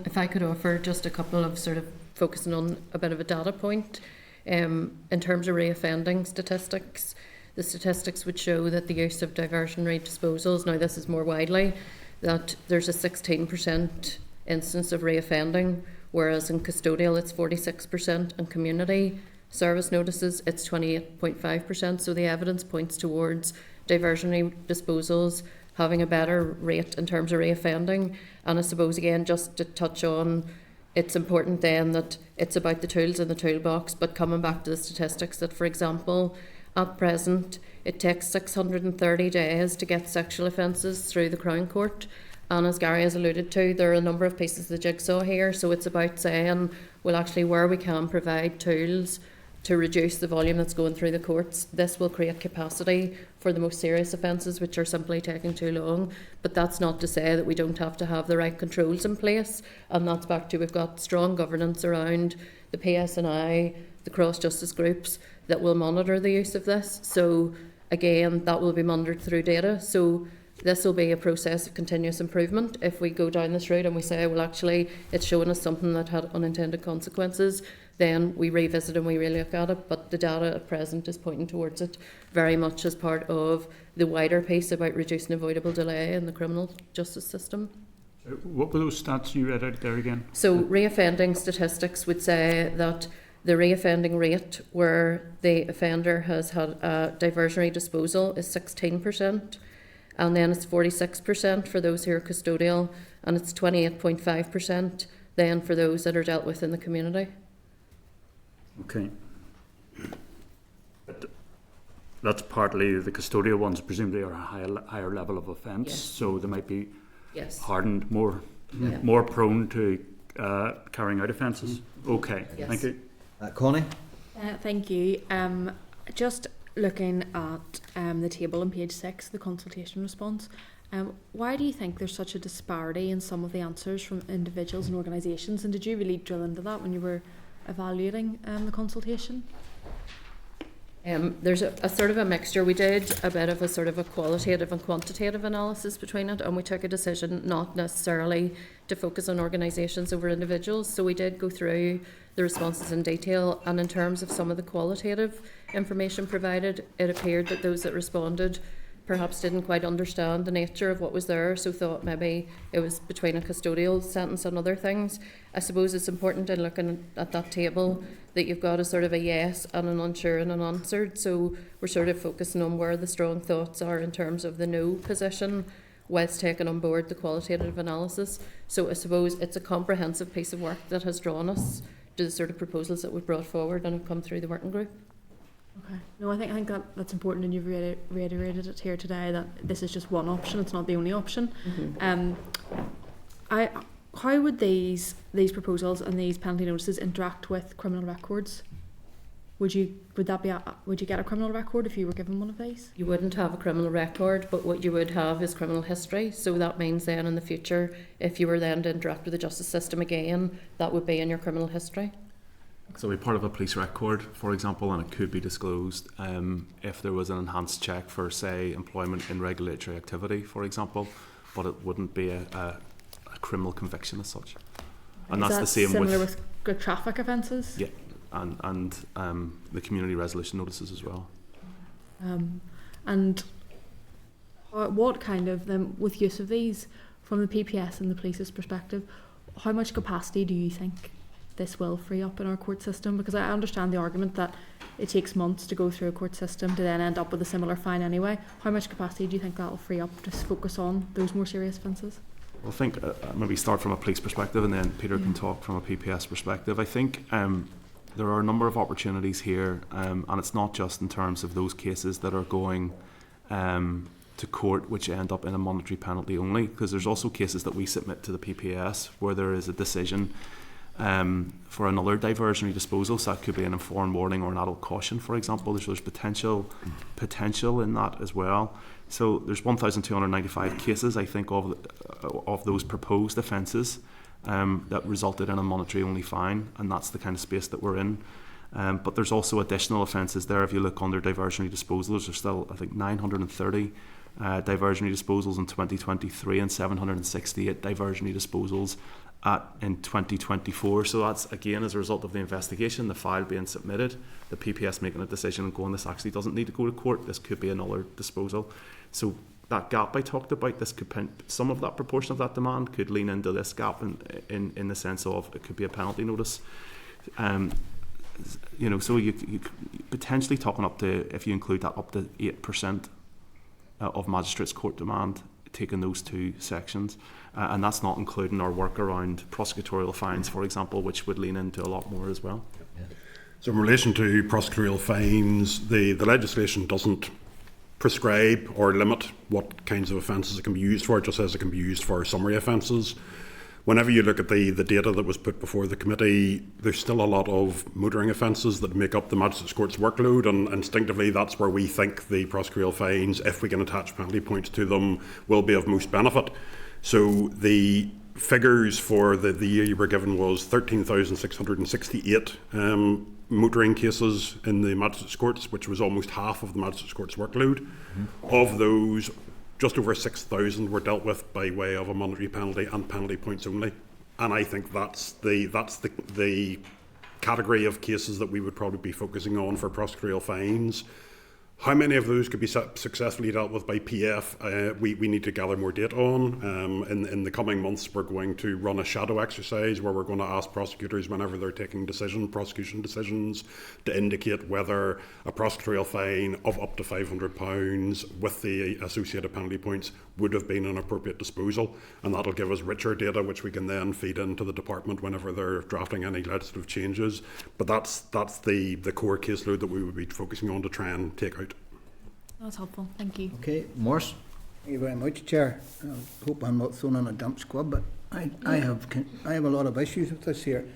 If I could offer just a couple of sort of focusing on a bit of a data point, in terms of reoffending statistics, the statistics would show that the use of diversionary disposals, now this is more widely, that there's a 16% instance of reoffending, whereas in custodial it's 46%, and community service notices it's 28.5%. So the evidence points towards diversionary disposals having a better rate in terms of reoffending. And I suppose, again, just to touch on, it's important then that it's about the tools in the toolbox, but coming back to the statistics, that, for example, at present, it takes 630 days to get sexual offences through the Crown Court. And as Gary has alluded to, there are a number of pieces of the jigsaw here. So it's about saying, well, actually, where we can provide tools to reduce the volume that's going through the courts, this will create capacity for the most serious offences, which are simply taking too long. But that's not to say that we don't have to have the right controls in place. And that's back to, we've got strong governance around the PSNI, the cross-justice groups that will monitor the use of this. So again, that will be monitored through data. So this will be a process of continuous improvement. If we go down this route and we say, well, actually, it's showing us something that had unintended consequences, then we revisit and we relook at it. But the data at present is pointing towards it very much as part of the wider piece about reducing avoidable delay in the criminal justice system. What were those stats you read out there again? So reoffending statistics would say that the reoffending rate where the offender has had a diversionary disposal is 16%, and then it's 46% for those who are custodial, and it's 28.5% then for those that are dealt with in the community. Okay. But that's partly the custodial ones, presumably are a higher level of offence, Yes. so they might be Yes. hardened, more prone to carrying out offences. Okay, Yes. thank you. Connie? Thank you. Just looking at the table on page 6, the consultation response, why do you think there's such a disparity in some of the answers from individuals and organisations? And did you really drill into that when you were evaluating the consultation? There's a sort of a mixture. We did a bit of a sort of a qualitative and quantitative analysis between it, and we took a decision not necessarily to focus on organisations over individuals. So we did go through the responses in detail, and in terms of some of the qualitative information provided, it appeared that those that responded perhaps didn't quite understand the nature of what was there, so thought maybe it was between a custodial sentence and other things. I suppose it's important in looking at that table that you've got a sort of a yes and an unsure and an unanswered, so we're sort of focusing on where the strong thoughts are in terms of the no position whilst taking on board the qualitative analysis. So I suppose it's a comprehensive piece of work that has drawn us to the sort of proposals that we've brought forward and have come through the working group. Okay. No, I think that's important, and you've reiterated it here today that this is just one option. It's not the only option. How would these proposals and these penalty notices interact with criminal records? Would you get a criminal record if you were given one of these? You wouldn't have a criminal record, but what you would have is criminal history. So that means then in the future, if you were then to interact with the justice system again, that would be in your criminal history. So be part of a police record, for example, and it could be disclosed if there was an enhanced check for, say, employment in regulatory activity, for example, but it wouldn't be a criminal conviction as such. And Is that's that the same similar with good traffic offences? Yeah, and the community resolution notices as well. And what kind of with use of these from the PPS and the police's perspective, how much capacity do you think this will free up in our court system? Because I understand the argument that it takes months to go through a court system to then end up with a similar fine anyway. How much capacity do you think that will free up to focus on those more serious offences? Well, I think maybe start from a police perspective and then Peter can talk from a PPS perspective. I think there are a number of opportunities here, and it's not just in terms of those cases that are going to court which end up in a monetary penalty only, because there's also cases that we submit to the PPS where there is a decision for another diversionary disposal. So that could be an informed warning or an adult caution, for example. There's potential in that as well. So there's 1,295 cases, I think, of those proposed offences that resulted in a monetary only fine, and that's the kind of space that we're in. But there's also additional offences there. If you look under diversionary disposals, there's still, I think, 930 diversionary disposals in 2023 and 768 diversionary disposals in 2024. So that's, again, as a result of the investigation, the file being submitted, the PPS making a decision and going, this actually doesn't need to go to court, this could be another disposal. So that gap I talked about, this could some of that proportion of that demand could lean into this gap in the sense of it could be a penalty notice. So you potentially talking up to, if you include that, up to 8% of magistrates' court demand, taking those two sections, and that's not including our work around prosecutorial fines, for example, which would lean into a lot more as well. So in relation to prosecutorial fines, the legislation doesn't prescribe or limit what kinds of offences it can be used for. It just says it can be used for summary offences. Whenever you look at the data that was put before the committee, there's still a lot of motoring offences that make up the Magistrates Court's workload, and instinctively that's where we think the prosecutorial fines, if we can attach penalty points to them, will be of most benefit. So the figures for the year you were given was 13,668 motoring cases in the Magistrates Courts, which was almost half of the Magistrates Court's workload. Of those, just over 6,000 were dealt with by way of a monetary penalty and penalty points only. And I think that's the category of cases that we would probably be focusing on for prosecutorial fines. How many of those could be successfully dealt with by PF, we need to gather more data on. In the coming months, we're going to run a shadow exercise where we're going to ask prosecutors, whenever they're taking prosecution decisions, to indicate whether a prosecutorial fine of up to £500 with the associated penalty points would have been an appropriate disposal. And that'll give us richer data, which we can then feed into the department whenever they're drafting any legislative changes. But that's the core caseload that we would be focusing on to try and take out. That's helpful. Thank you. Okay, Morris. Thank you very much, Chair. I hope I'm not thrown on a dump squad, but I have a lot of issues with this here.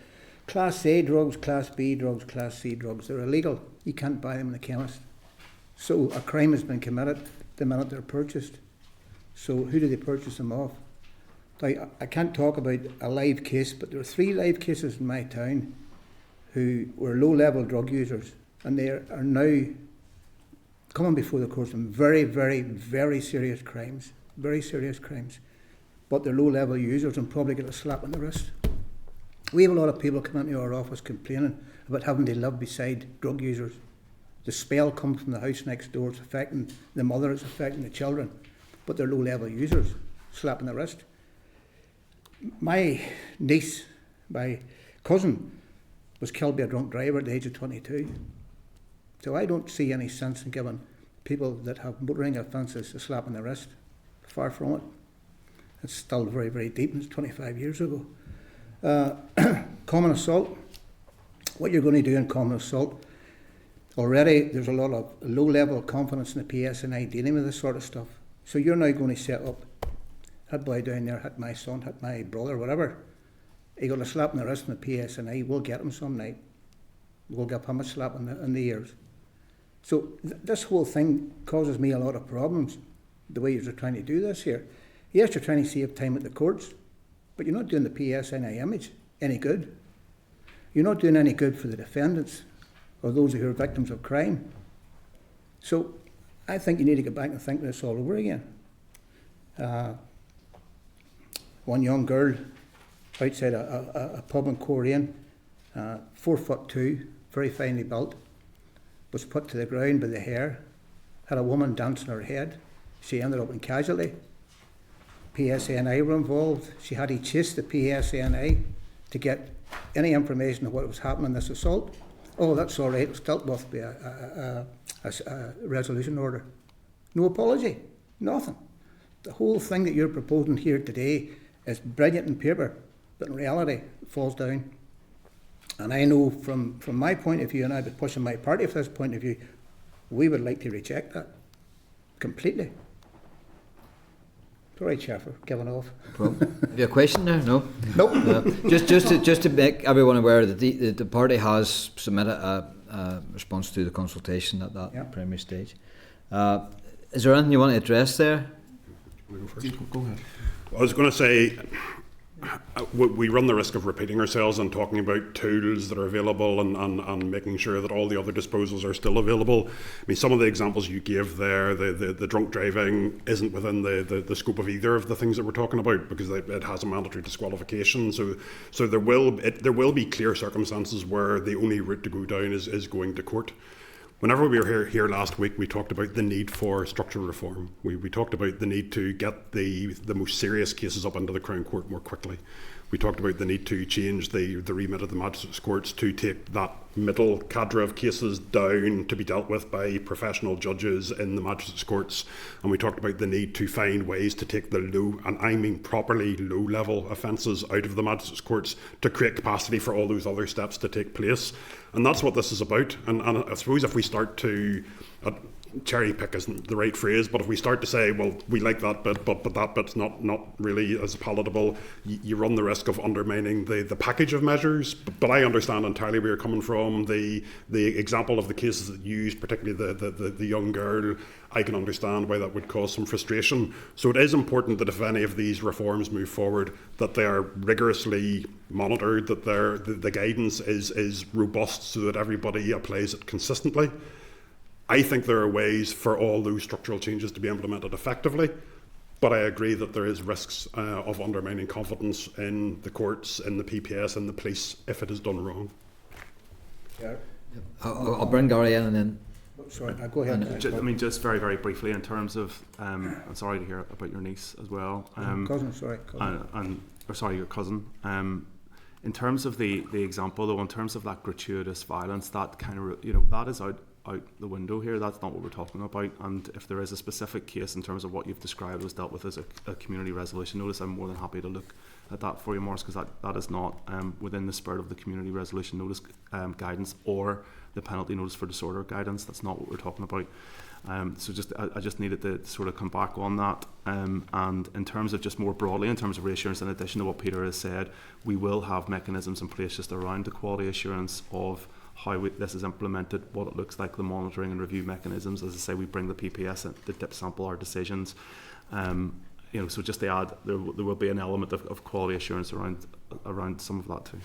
Class A drugs, Class B drugs, Class C drugs, they're illegal. You can't buy them in the chemist. So a crime has been committed the minute they're purchased. So who do they purchase them off? I can't talk about a live case, but there are 3 live cases in my town who were low-level drug users, and they are now coming before the courts on very, very, very serious crimes, but they're low-level users and probably get a slap on the wrist. We have a lot of people come into our office complaining about having to live beside drug users. The smell comes from the house next door, it's affecting the mother, it's affecting the children, but they're low-level users, slap on the wrist. My niece, my cousin, was killed by a drunk driver at the age of 22. So I don't see any sense in giving people that have motoring offences a slap on the wrist. Far from it. It's still very, very deep, and it's 25 years ago. Common assault. What you're going to do in common assault, already there's a lot of low-level confidence in the PSNI dealing with this sort of stuff. So you're now going to set up, that boy down there hit my son, hit my brother, whatever. He got a slap in the wrist in the PSNI, we'll get him some night. We'll give him a slap in the ears. So this whole thing causes me a lot of problems, the way you're trying to do this here. Yes, you're trying to save time at the courts, but you're not doing the PSNI image any good. You're not doing any good for the defendants or those who are victims of crime. So I think you need to get back and think this all over again. One young girl outside a pub in Coleraine, 4'2", very finely built, was put to the ground by the hair, had a woman dancing her head. She ended up in casualty. PSNI were involved. She had to chase the PSNI to get any information of what was happening in this assault. Oh, that's all right, it was dealt with by a resolution order. No apology, nothing. The whole thing that you're proposing here today is brilliant in paper, but in reality it falls down. And I know from my point of view, and I've been pushing my party from this point of view, we would like to reject that completely. Sorry, Chair, for giving off. Have you a question there? No? Nope. Just to make everyone aware that the party has submitted a response to the consultation at that primary stage. Is there anything you want to address there? Go ahead. I was going to say, we run the risk of repeating ourselves and talking about tools that are available and making sure that all the other disposals are still available. I mean, some of the examples you gave there, the drunk driving isn't within the scope of either of the things that we're talking about, because it has a mandatory disqualification. So there will be clear circumstances where the only route to go down is going to court. Whenever we were here last week, we talked about the need for structural reform. We talked about the need to get the most serious cases up into the Crown Court more quickly. We talked about the need to change the remit of the magistrates' courts to take that middle cadre of cases down to be dealt with by professional judges in the magistrates' courts. And we talked about the need to find ways to take the low, and I mean properly low-level offences out of the magistrates' courts to create capacity for all those other steps to take place. And that's what this is about. And I suppose if we start to cherry pick isn't the right phrase, but if we start to say, well, we like that bit, but that bit's not really as palatable, you run the risk of undermining the package of measures. But I understand entirely where you're coming from. The example of the cases that you used, particularly the young girl, I can understand why that would cause some frustration. So it is important that if any of these reforms move forward, that they are rigorously monitored, that the guidance is robust so that everybody applies it consistently. I think there are ways for all those structural changes to be implemented effectively, but I agree that there is risks of undermining confidence in the courts, in the PPS, in the police if it is done wrong. Yeah. I'll bring Gary in and then... Sorry, go ahead. Just very, very briefly in terms of... I'm sorry to hear about your niece as well. Cousin, sorry. Cousin. Sorry, your cousin. In terms of the example, though, in terms of that gratuitous violence, that kind of, that is out the window here. That's not what we're talking about. And if there is a specific case in terms of what you've described was dealt with as a community resolution notice, I'm more than happy to look at that for you, Morris, because that is not within the spirit of the community resolution notice guidance or the penalty notice for disorder guidance. That's not what we're talking about. So I just needed to sort of come back on that. And in terms of just more broadly, in terms of reassurance, in addition to what Peter has said, we will have mechanisms in place just around the quality assurance of how this is implemented, what it looks like, the monitoring and review mechanisms. As I say, we bring the PPS in to dip sample our decisions. So just to add, there will be an element of quality assurance around some of that too.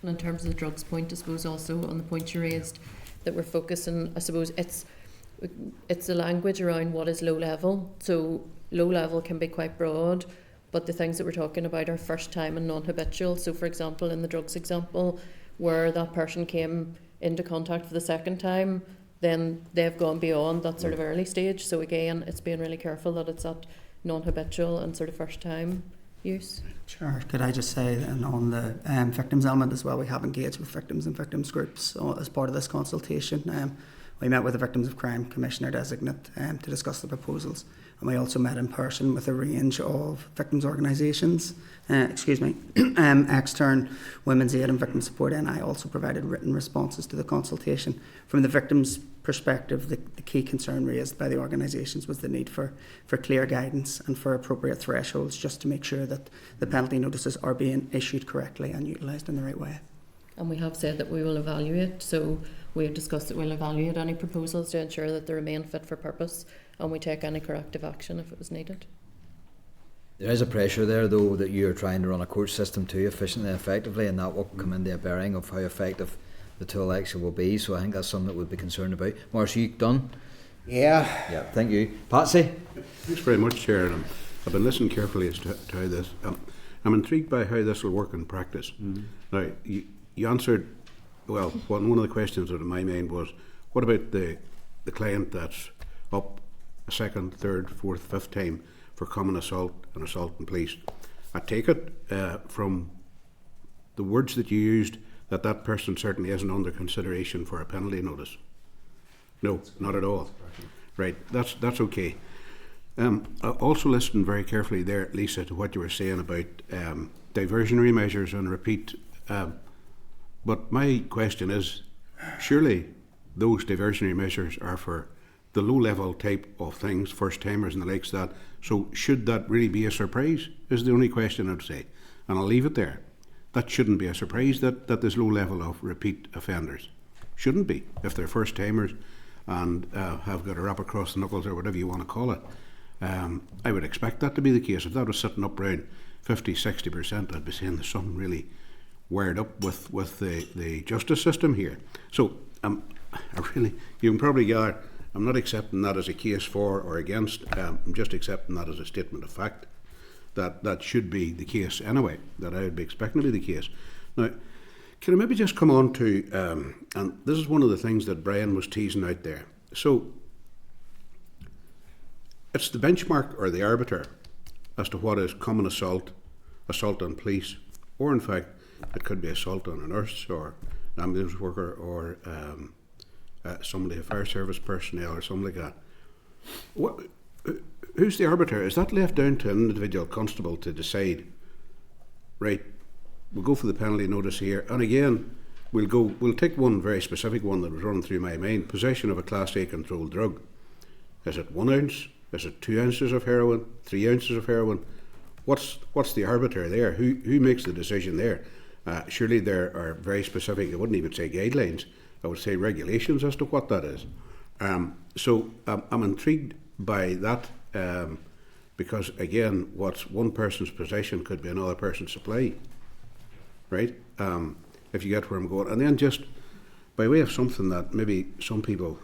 And in terms of the drugs point, I suppose also on the point you raised, that we're focusing, I suppose it's the language around what is low level. So low level can be quite broad, but the things that we're talking about are first time and non-habitual. So for example, in the drugs example, where that person came into contact for the second time, then they've gone beyond that sort of early stage. So again, it's being really careful that it's that non-habitual and sort of first time use. Sure. Could I just say then on the victims element as well, we have engaged with victims and victims groups as part of this consultation. We met with the Victims of Crime Commissioner designate to discuss the proposals, and we also met in person with a range of victims organisations, Extern, Women's Aid and Victim Support, and I also provided written responses to the consultation. From the victims' perspective, the key concern raised by the organisations was the need for clear guidance and for appropriate thresholds, just to make sure that the penalty notices are being issued correctly and utilised in the right way. And we have said that we will evaluate, so we have discussed that we'll evaluate any proposals to ensure that they remain fit for purpose, and we take any corrective action if it was needed. There is a pressure there, though, that you're trying to run a court system too efficiently and effectively, and that will come into a bearing of how effective the tool actually will be. So I think that's something that we'd be concerned about. Marcia, you done? Yeah. Thank you. Patsy? Thanks very much, Chair. And I've been listening carefully as to how this. I'm intrigued by how this will work in practice. Now, you answered, well, one of the questions that in my mind was, what about the client that's up a second, third, fourth, fifth time for common assault and assault on police? I take it from the words that you used that that person certainly isn't under consideration for a penalty notice. No, not at all. Right, that's okay. I also listened very carefully there, Lisa, to what you were saying about diversionary measures and repeat. But my question is, surely those diversionary measures are for the low-level type of things, first-timers and the likes of that. So should that really be a surprise, is the only question I'd say. And I'll leave it there. That shouldn't be a surprise that there's low level of repeat offenders. Shouldn't be, if they're first-timers and have got a rap across the knuckles or whatever you want to call it. I would expect that to be the case. If that was sitting up around 50-60%, I'd be saying there's something really wired up with the justice system here. So I really, you can probably gather, I'm not accepting that as a case for or against. I'm just accepting that as a statement of fact. That should be the case anyway, that I would be expecting to be the case. Now, can I maybe just come on to, and this is one of the things that Brian was teasing out there. So, it's the benchmark or the arbiter as to what is common assault, assault on police, or in fact, it could be assault on a nurse or an ambulance worker or somebody, a fire service personnel or something like that. Who's the arbiter? Is that left down to an individual constable to decide, right, we'll go for the penalty notice here, and again, we'll take one very specific one that was running through my mind, possession of a Class A controlled drug. Is it 1 ounce? Is it 2 ounces of heroin? 3 ounces of heroin? What's the arbiter there? Who makes the decision there? Surely there are very specific, I wouldn't even say guidelines, I would say regulations as to what that is. So I'm intrigued by that because, again, what's one person's possession could be another person's supply, right? If you get where I'm going. And then just by way of something that maybe some people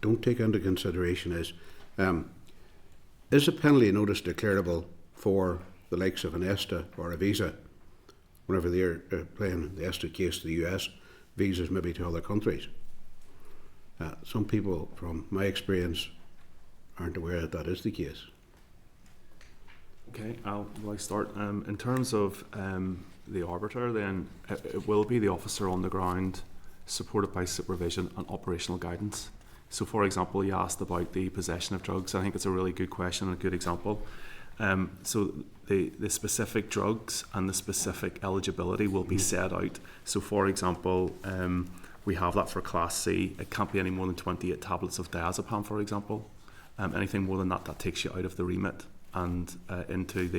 don't take into consideration is a penalty notice declarable for the likes of an ESTA or a visa whenever they're playing the ESTA case to the US, visas maybe to other countries? Some people, from my experience, aren't aware that that is the case. Okay, will I start? In terms of the arbiter, then it will be the officer on the ground, supported by supervision and operational guidance. So, for example, you asked about the possession of drugs. I think it's a really good question and a good example. So the specific drugs and the specific eligibility will be set out. So, for example, we have that for Class C. It can't be any more than 28 tablets of diazepam, for example. Anything more than that, that takes you out of the remit and into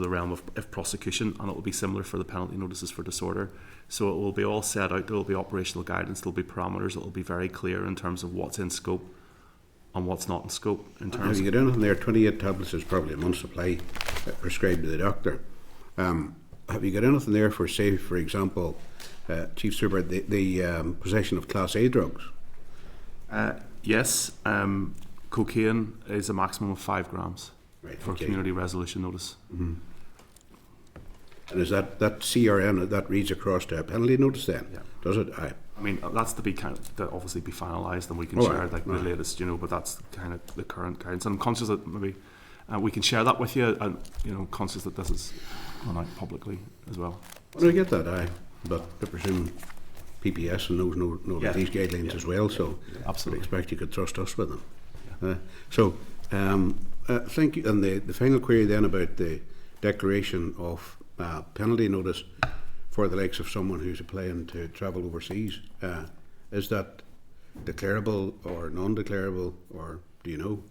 the realm of prosecution, and it will be similar for the penalty notices for disorder. So it will be all set out. There will be operational guidance. There will be parameters. It will be very clear in terms of what's in scope and what's not in scope. In terms, have you got anything there? 28 tablets is probably a month's supply prescribed to the doctor. Have you got anything there for, say, for example, Chief Super, the possession of Class A drugs? Yes, cocaine is a maximum of 5 grams for okay. community resolution notice. Mm-hmm. And is that CRN, that reads across to a penalty notice then? Yeah. Does it? I mean, that's to be obviously be finalised, and we can share the latest, but that's kind of the current guidance. And I'm conscious that maybe we can share that with you, and conscious that this is gone out publicly as well. Well, I get that, but I presume PPS and knows know Yeah. about these guidelines Yeah. as well, so I Absolutely. expect you could trust us with them. Thank you. And the final query then about the declaration of penalty notice for the likes of someone who's applying to travel overseas. Is that declarable or non-declarable, or do you know?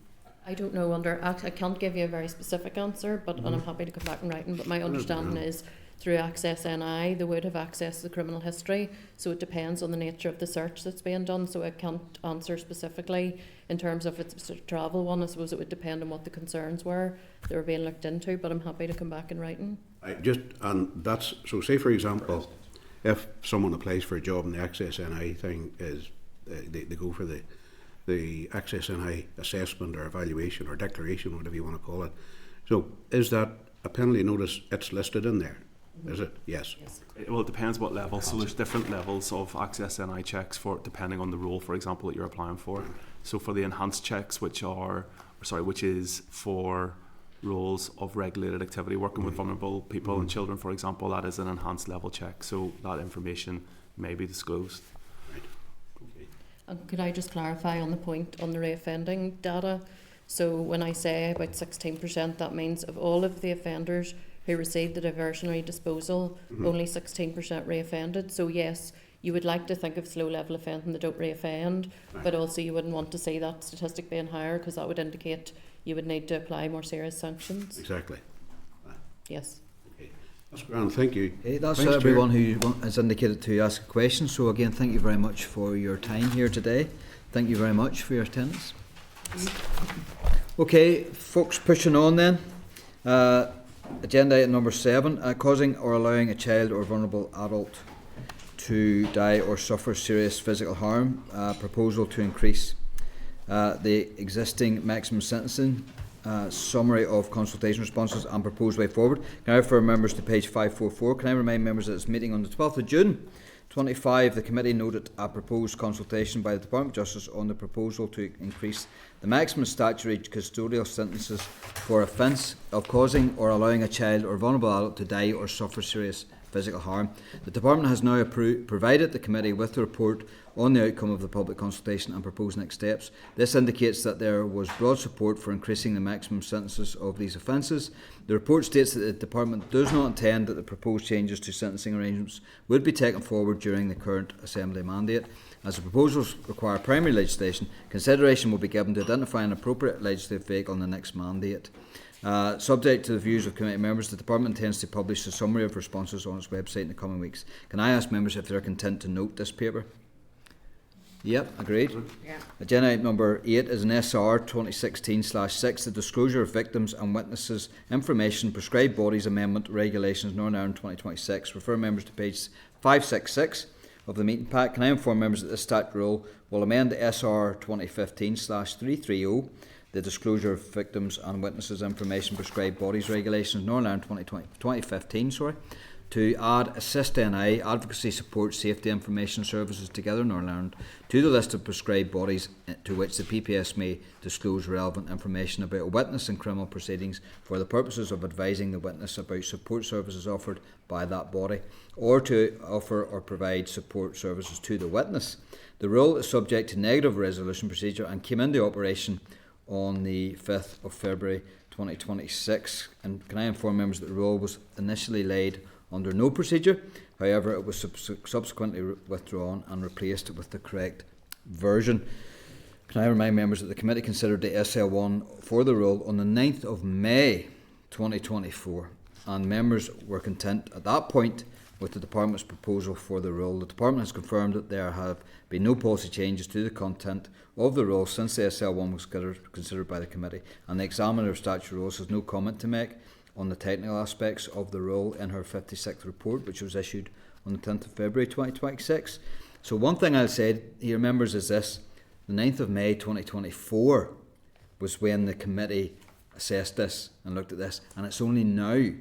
I don't know I can't give you a very specific answer, but and I'm happy to come back in writing, but my understanding is through Access NI they would have access to the criminal history, so it depends on the nature of the search that's being done, so I can't answer specifically in terms of if it's a travel one. I suppose it would depend on what the concerns were that were being looked into, but I'm happy to come back in writing. Say for example, if someone applies for a job and the Access NI thing is they go for the Access NI assessment or evaluation or declaration, whatever you want to call it. So is that a penalty notice? It's listed in there, is it? Yes. Well, it depends what level. So there's different levels of Access NI checks for depending on the role, for example, that you're applying for. So for the enhanced checks, which is for roles of regulated activity, working with vulnerable people and children, for example, that is an enhanced level check. So that information may be disclosed. And could I just clarify on the point on the reoffending data? So when I say about 16%, that means of all of the offenders who received the diversionary disposal, only 16% reoffended. So yes, you would like to think of slow level offending that don't reoffend, but also you wouldn't want to see that statistic being higher, because that would indicate you would need to apply more serious sanctions. Exactly. Yes. That's grand, thank you. Okay, that's Thanks, everyone who has indicated to ask a question. So again, thank you very much for your time here today. Thank you very much for your attendance. Okay, folks, pushing on then. Agenda item number 7, causing or allowing a child or vulnerable adult to die or suffer serious physical harm. Proposal to increase the existing maximum sentencing. Summary of consultation responses and proposed way forward. Can I refer members to page 544? Can I remind members that this meeting on the 12th of June 25, the committee noted a proposed consultation by the Department of Justice on the proposal to increase the maximum statutory custodial sentences for offence of causing or allowing a child or vulnerable adult to die or suffer serious physical harm. The Department has now provided the committee with the report on the outcome of the public consultation and proposed next steps. This indicates that there was broad support for increasing the maximum sentences of these offences. The report states that the Department does not intend that the proposed changes to sentencing arrangements would be taken forward during the current Assembly mandate. As the proposals require primary legislation, consideration will be given to identify an appropriate legislative vehicle in the next mandate. Subject to the views of committee members, the Department intends to publish a summary of responses on its website in the coming weeks. Can I ask members if they are content to note this paper? Yep, agreed. Yeah. Agenda item number 8 is an SR 2016/6, the Disclosure of Victims and Witnesses Information Prescribed Bodies Amendment Regulations Northern Ireland 2026. Refer members to page 566 of the meeting pack. Can I inform members that this statute rule will amend the SR 2015/330, the Disclosure of Victims and Witnesses Information Prescribed Bodies Regulations Northern Ireland 2015, to add Assist NI, Advocacy Support Safety Information Services Together Northern Ireland, to the list of prescribed bodies to which the PPS may disclose relevant information about a witness in criminal proceedings for the purposes of advising the witness about support services offered by that body, or to offer or provide support services to the witness. The rule is subject to negative resolution procedure and came into operation on the 5th of February 2026. And can I inform members that the rule was initially laid under no procedure, however it was subsequently withdrawn and replaced with the correct version. Can I remind members that the committee considered the SL1 for the rule on the 9th of May 2024, and members were content at that point with the Department's proposal for the rule. The Department has confirmed that there have been no policy changes to the content of the rule since the SL1 was considered by the committee, and the examiner of statutory rules has no comment to make on the technical aspects of the rule in her 56th report, which was issued on the 10th of February 2026. So one thing I'll say here, members, is this: the 9th of May 2024 was when the committee assessed this and looked at this, and it's only now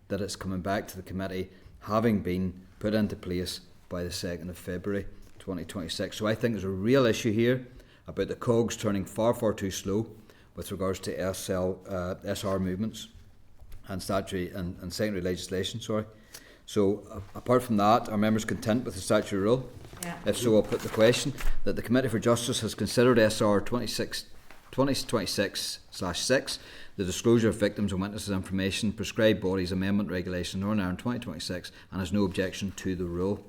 that it's coming back to the committee, having been put into place by the 2nd of February 2026. So I think there's a real issue here about the cogs turning far, far too slow with regards to SR movements and statutory and secondary legislation. So apart from that, are members content with the statutory rule? If so, I'll put the question that the Committee for Justice has considered SR 2026/6, the Disclosure of Victims and Witnesses Information Prescribed Bodies Amendment Regulation Northern Ireland 2026 and has no objection to the rule.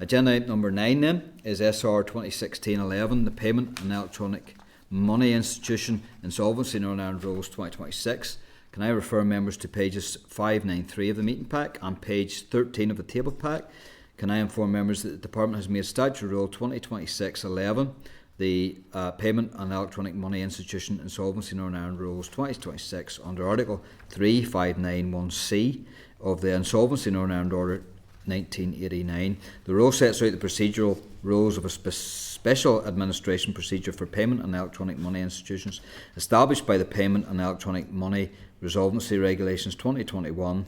Agenda item number 9 then is SR 2016-11, the Payment and Electronic Money Institution Insolvency Northern Ireland Rules 2026. Can I refer members to pages 593 of the meeting pack and page 13 of the table pack? Can I inform members that the Department has made Statute Rule 2026-11, the Payment and Electronic Money Institution Insolvency Northern Ireland Rules 2026 under Article 3591C of the Insolvency Northern Ireland Order 1989. The rule sets out the procedural rules of a special administration procedure for payment and electronic money institutions established by the Payment and Electronic Money Resolvency Regulations 2021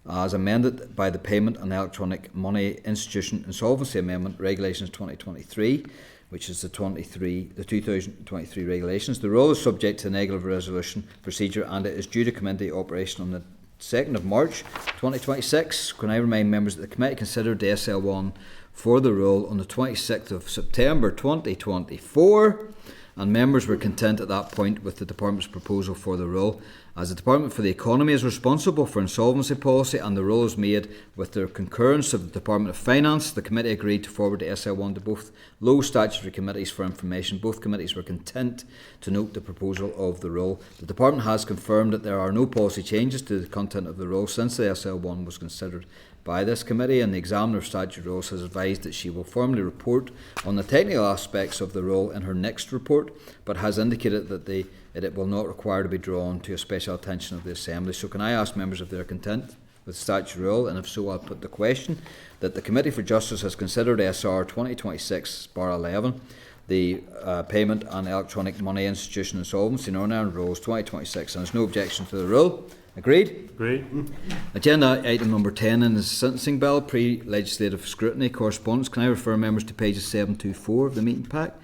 as amended by the Payment and Electronic Money Institution Insolvency Amendment Regulations 2023, which is the 2023 regulations. The rule is subject to negative resolution procedure and it is due to come into operation on the 2nd of March 2026. Can I remind members that the committee considered the SL1 for the rule on the 26th of September 2024 and members were content at that point with the Department's proposal for the rule. As the Department for the Economy is responsible for insolvency policy and the rule is made with the concurrence of the Department of Finance, the committee agreed to forward the SL1 to both low statutory committees for information. Both committees were content to note the proposal of the rule. The Department has confirmed that there are no policy changes to the content of the rule since the SL1 was considered by this committee, and the Examiner of Statutory Rules has advised that she will formally report on the technical aspects of the rule in her next report, but has indicated that it will not require to be drawn to a special attention of the Assembly. So can I ask members if they are content with the statutory rule, and if so I'll put the question that the Committee for Justice has considered SR 2026/11, the Payment and Electronic Money Institution Insolvency Northern Ireland Rules 2026 and has no objection to the rule. Agreed? Agreed. Agenda item number 10 is the sentencing bill, pre-legislative scrutiny, correspondence. Can I refer members to pages 724 of the meeting pack?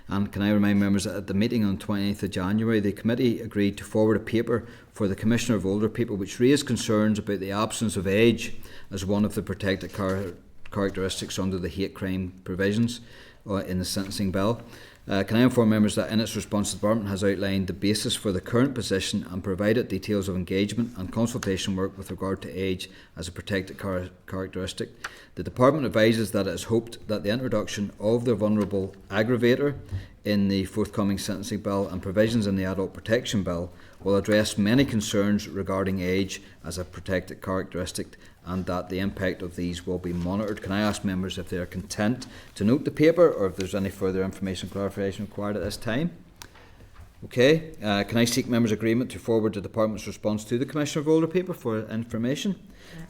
And can I remind members that at the meeting on 28th of January, the committee agreed to forward a paper for the Commissioner of Older People which raised concerns about the absence of age as one of the protected characteristics under the hate crime provisions in the sentencing bill. Can I inform members that in its response the Department has outlined the basis for the current position and provided details of engagement and consultation work with regard to age as a protected characteristic. The Department advises that it is hoped that the introduction of the vulnerable aggravator in the forthcoming sentencing bill and provisions in the Adult Protection Bill will address many concerns regarding age as a protected characteristic and that the impact of these will be monitored. Can I ask members if they are content to note the paper or if there's any further information clarification required at this time? Okay. Can I seek members' agreement to forward the Department's response to the Commissioner of Older People for information?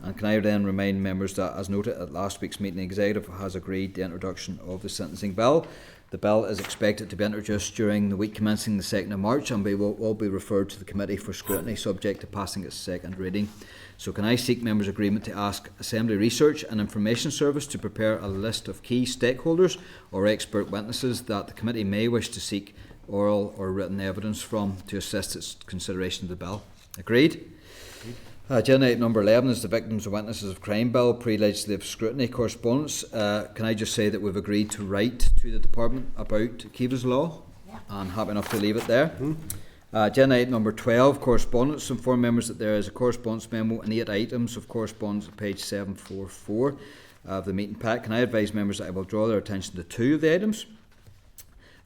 And can I then remind members that, as noted at last week's meeting, the Executive has agreed the introduction of the sentencing bill. The bill is expected to be introduced during the week commencing the 2nd of March and will be referred to the Committee for Scrutiny subject to passing its second reading. So can I seek members' agreement to ask Assembly Research and Information Service to prepare a list of key stakeholders or expert witnesses that the Committee may wish to seek oral or written evidence from to assist its consideration of the bill? Agreed? Agenda item number 11 is the Victims and Witnesses of Crime Bill, pre-legislative scrutiny, correspondence. Can I just say that we've agreed to write to the Department about Kiva's Law? Yeah. And happy enough to leave it there. Agenda item number 12, correspondence. Inform members that there is a correspondence memo and 8 items of correspondence at page 744 of the meeting pack. Can I advise members that I will draw their attention to 2 of the items?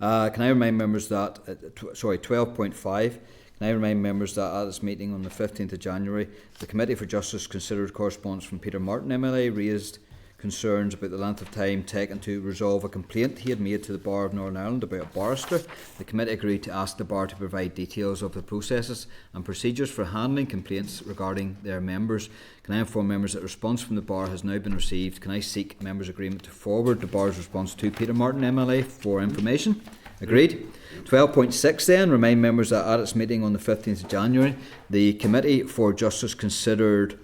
Can I remind members that, 12.5, can I remind members that at this meeting on the 15th of January, the Committee for Justice considered correspondence from Peter Martin MLA raised concerns about the length of time taken to resolve a complaint he had made to the Bar of Northern Ireland about a barrister. The committee agreed to ask the Bar to provide details of the processes and procedures for handling complaints regarding their members. Can I inform members that a response from the Bar has now been received? Can I seek members' agreement to forward the Bar's response to Peter Martin MLA for information? Agreed. 12.6 then, remind members that at its meeting on the 15th of January, the Committee for Justice considered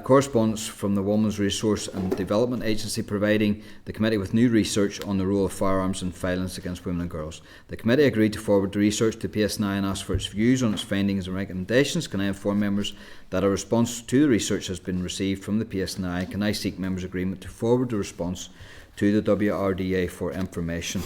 Correspondence from the Women's Resource and Development Agency providing the committee with new research on the role of firearms and violence against women and girls. The committee agreed to forward the research to PSNI and ask for its views on its findings and recommendations. Can I inform members that a response to the research has been received from the PSNI? Can I seek members' agreement to forward the response to the WRDA for information?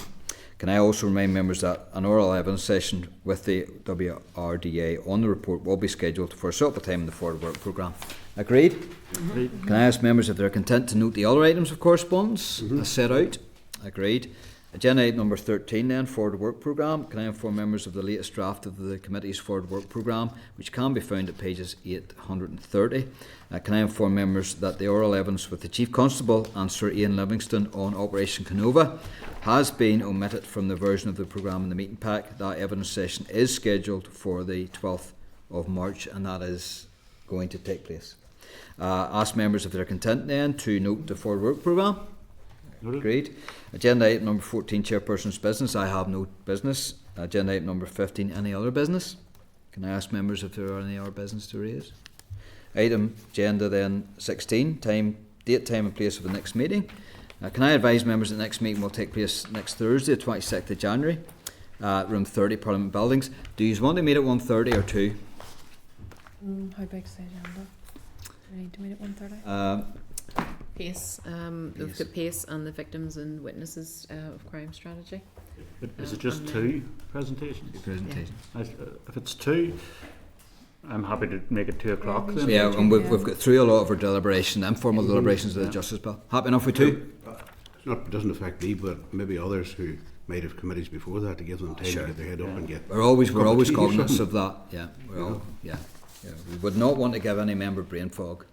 Can I also remind members that an oral evidence session with the WRDA on the report will be scheduled for a suitable time in the forward work programme? Agreed? Agreed. Can I ask members if they're content to note the other items of correspondence as set out? Agreed. Agenda item number 13 then, forward work programme. Can I inform members of the latest draft of the committee's forward work programme, which can be found at pages 830? Can I inform members that the oral evidence with the Chief Constable and Sir Ian Livingston on Operation Canova has been omitted from the version of the programme in the meeting pack? That evidence session is scheduled for the 12th of March, and that is going to take place. Ask members if they're content then to note the forward work programme. Agreed. Agenda item number 14, chairperson's business. I have no business. Agenda item number 15, any other business? Can I ask members if there are any other business to raise? Item agenda then 16, date, time and place of the next meeting. Can I advise members that the next meeting will take place next Thursday, 26th of January, room 30, Parliament Buildings. Do you want to meet at 1:30 or 2? How big's the agenda? Do we need to meet at 1:30? PACE, we've got PACE and the Victims and Witnesses of Crime Strategy. Is it just two presentations? If it's two, I'm happy to make it 2 o'clock then. Yeah, and we've got through a lot of our deliberation, informal deliberations of the Justice Bill. Happy enough with 2? It doesn't affect me, but maybe others who might have committees before that to give them time to get their head up and get. We're always cognizant of that. Yeah, yeah. We would not want to give any member brain fog.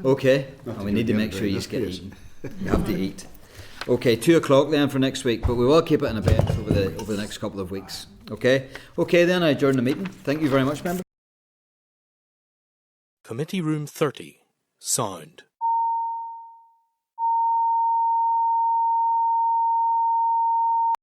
Okay, and we need to make sure you get eaten. You have to eat. Okay, 2 o'clock then for next week, but we will keep it in abeyance over the next couple of weeks. Okay then, I adjourn the meeting. Thank you very much, members. Committee Room 30, Sound.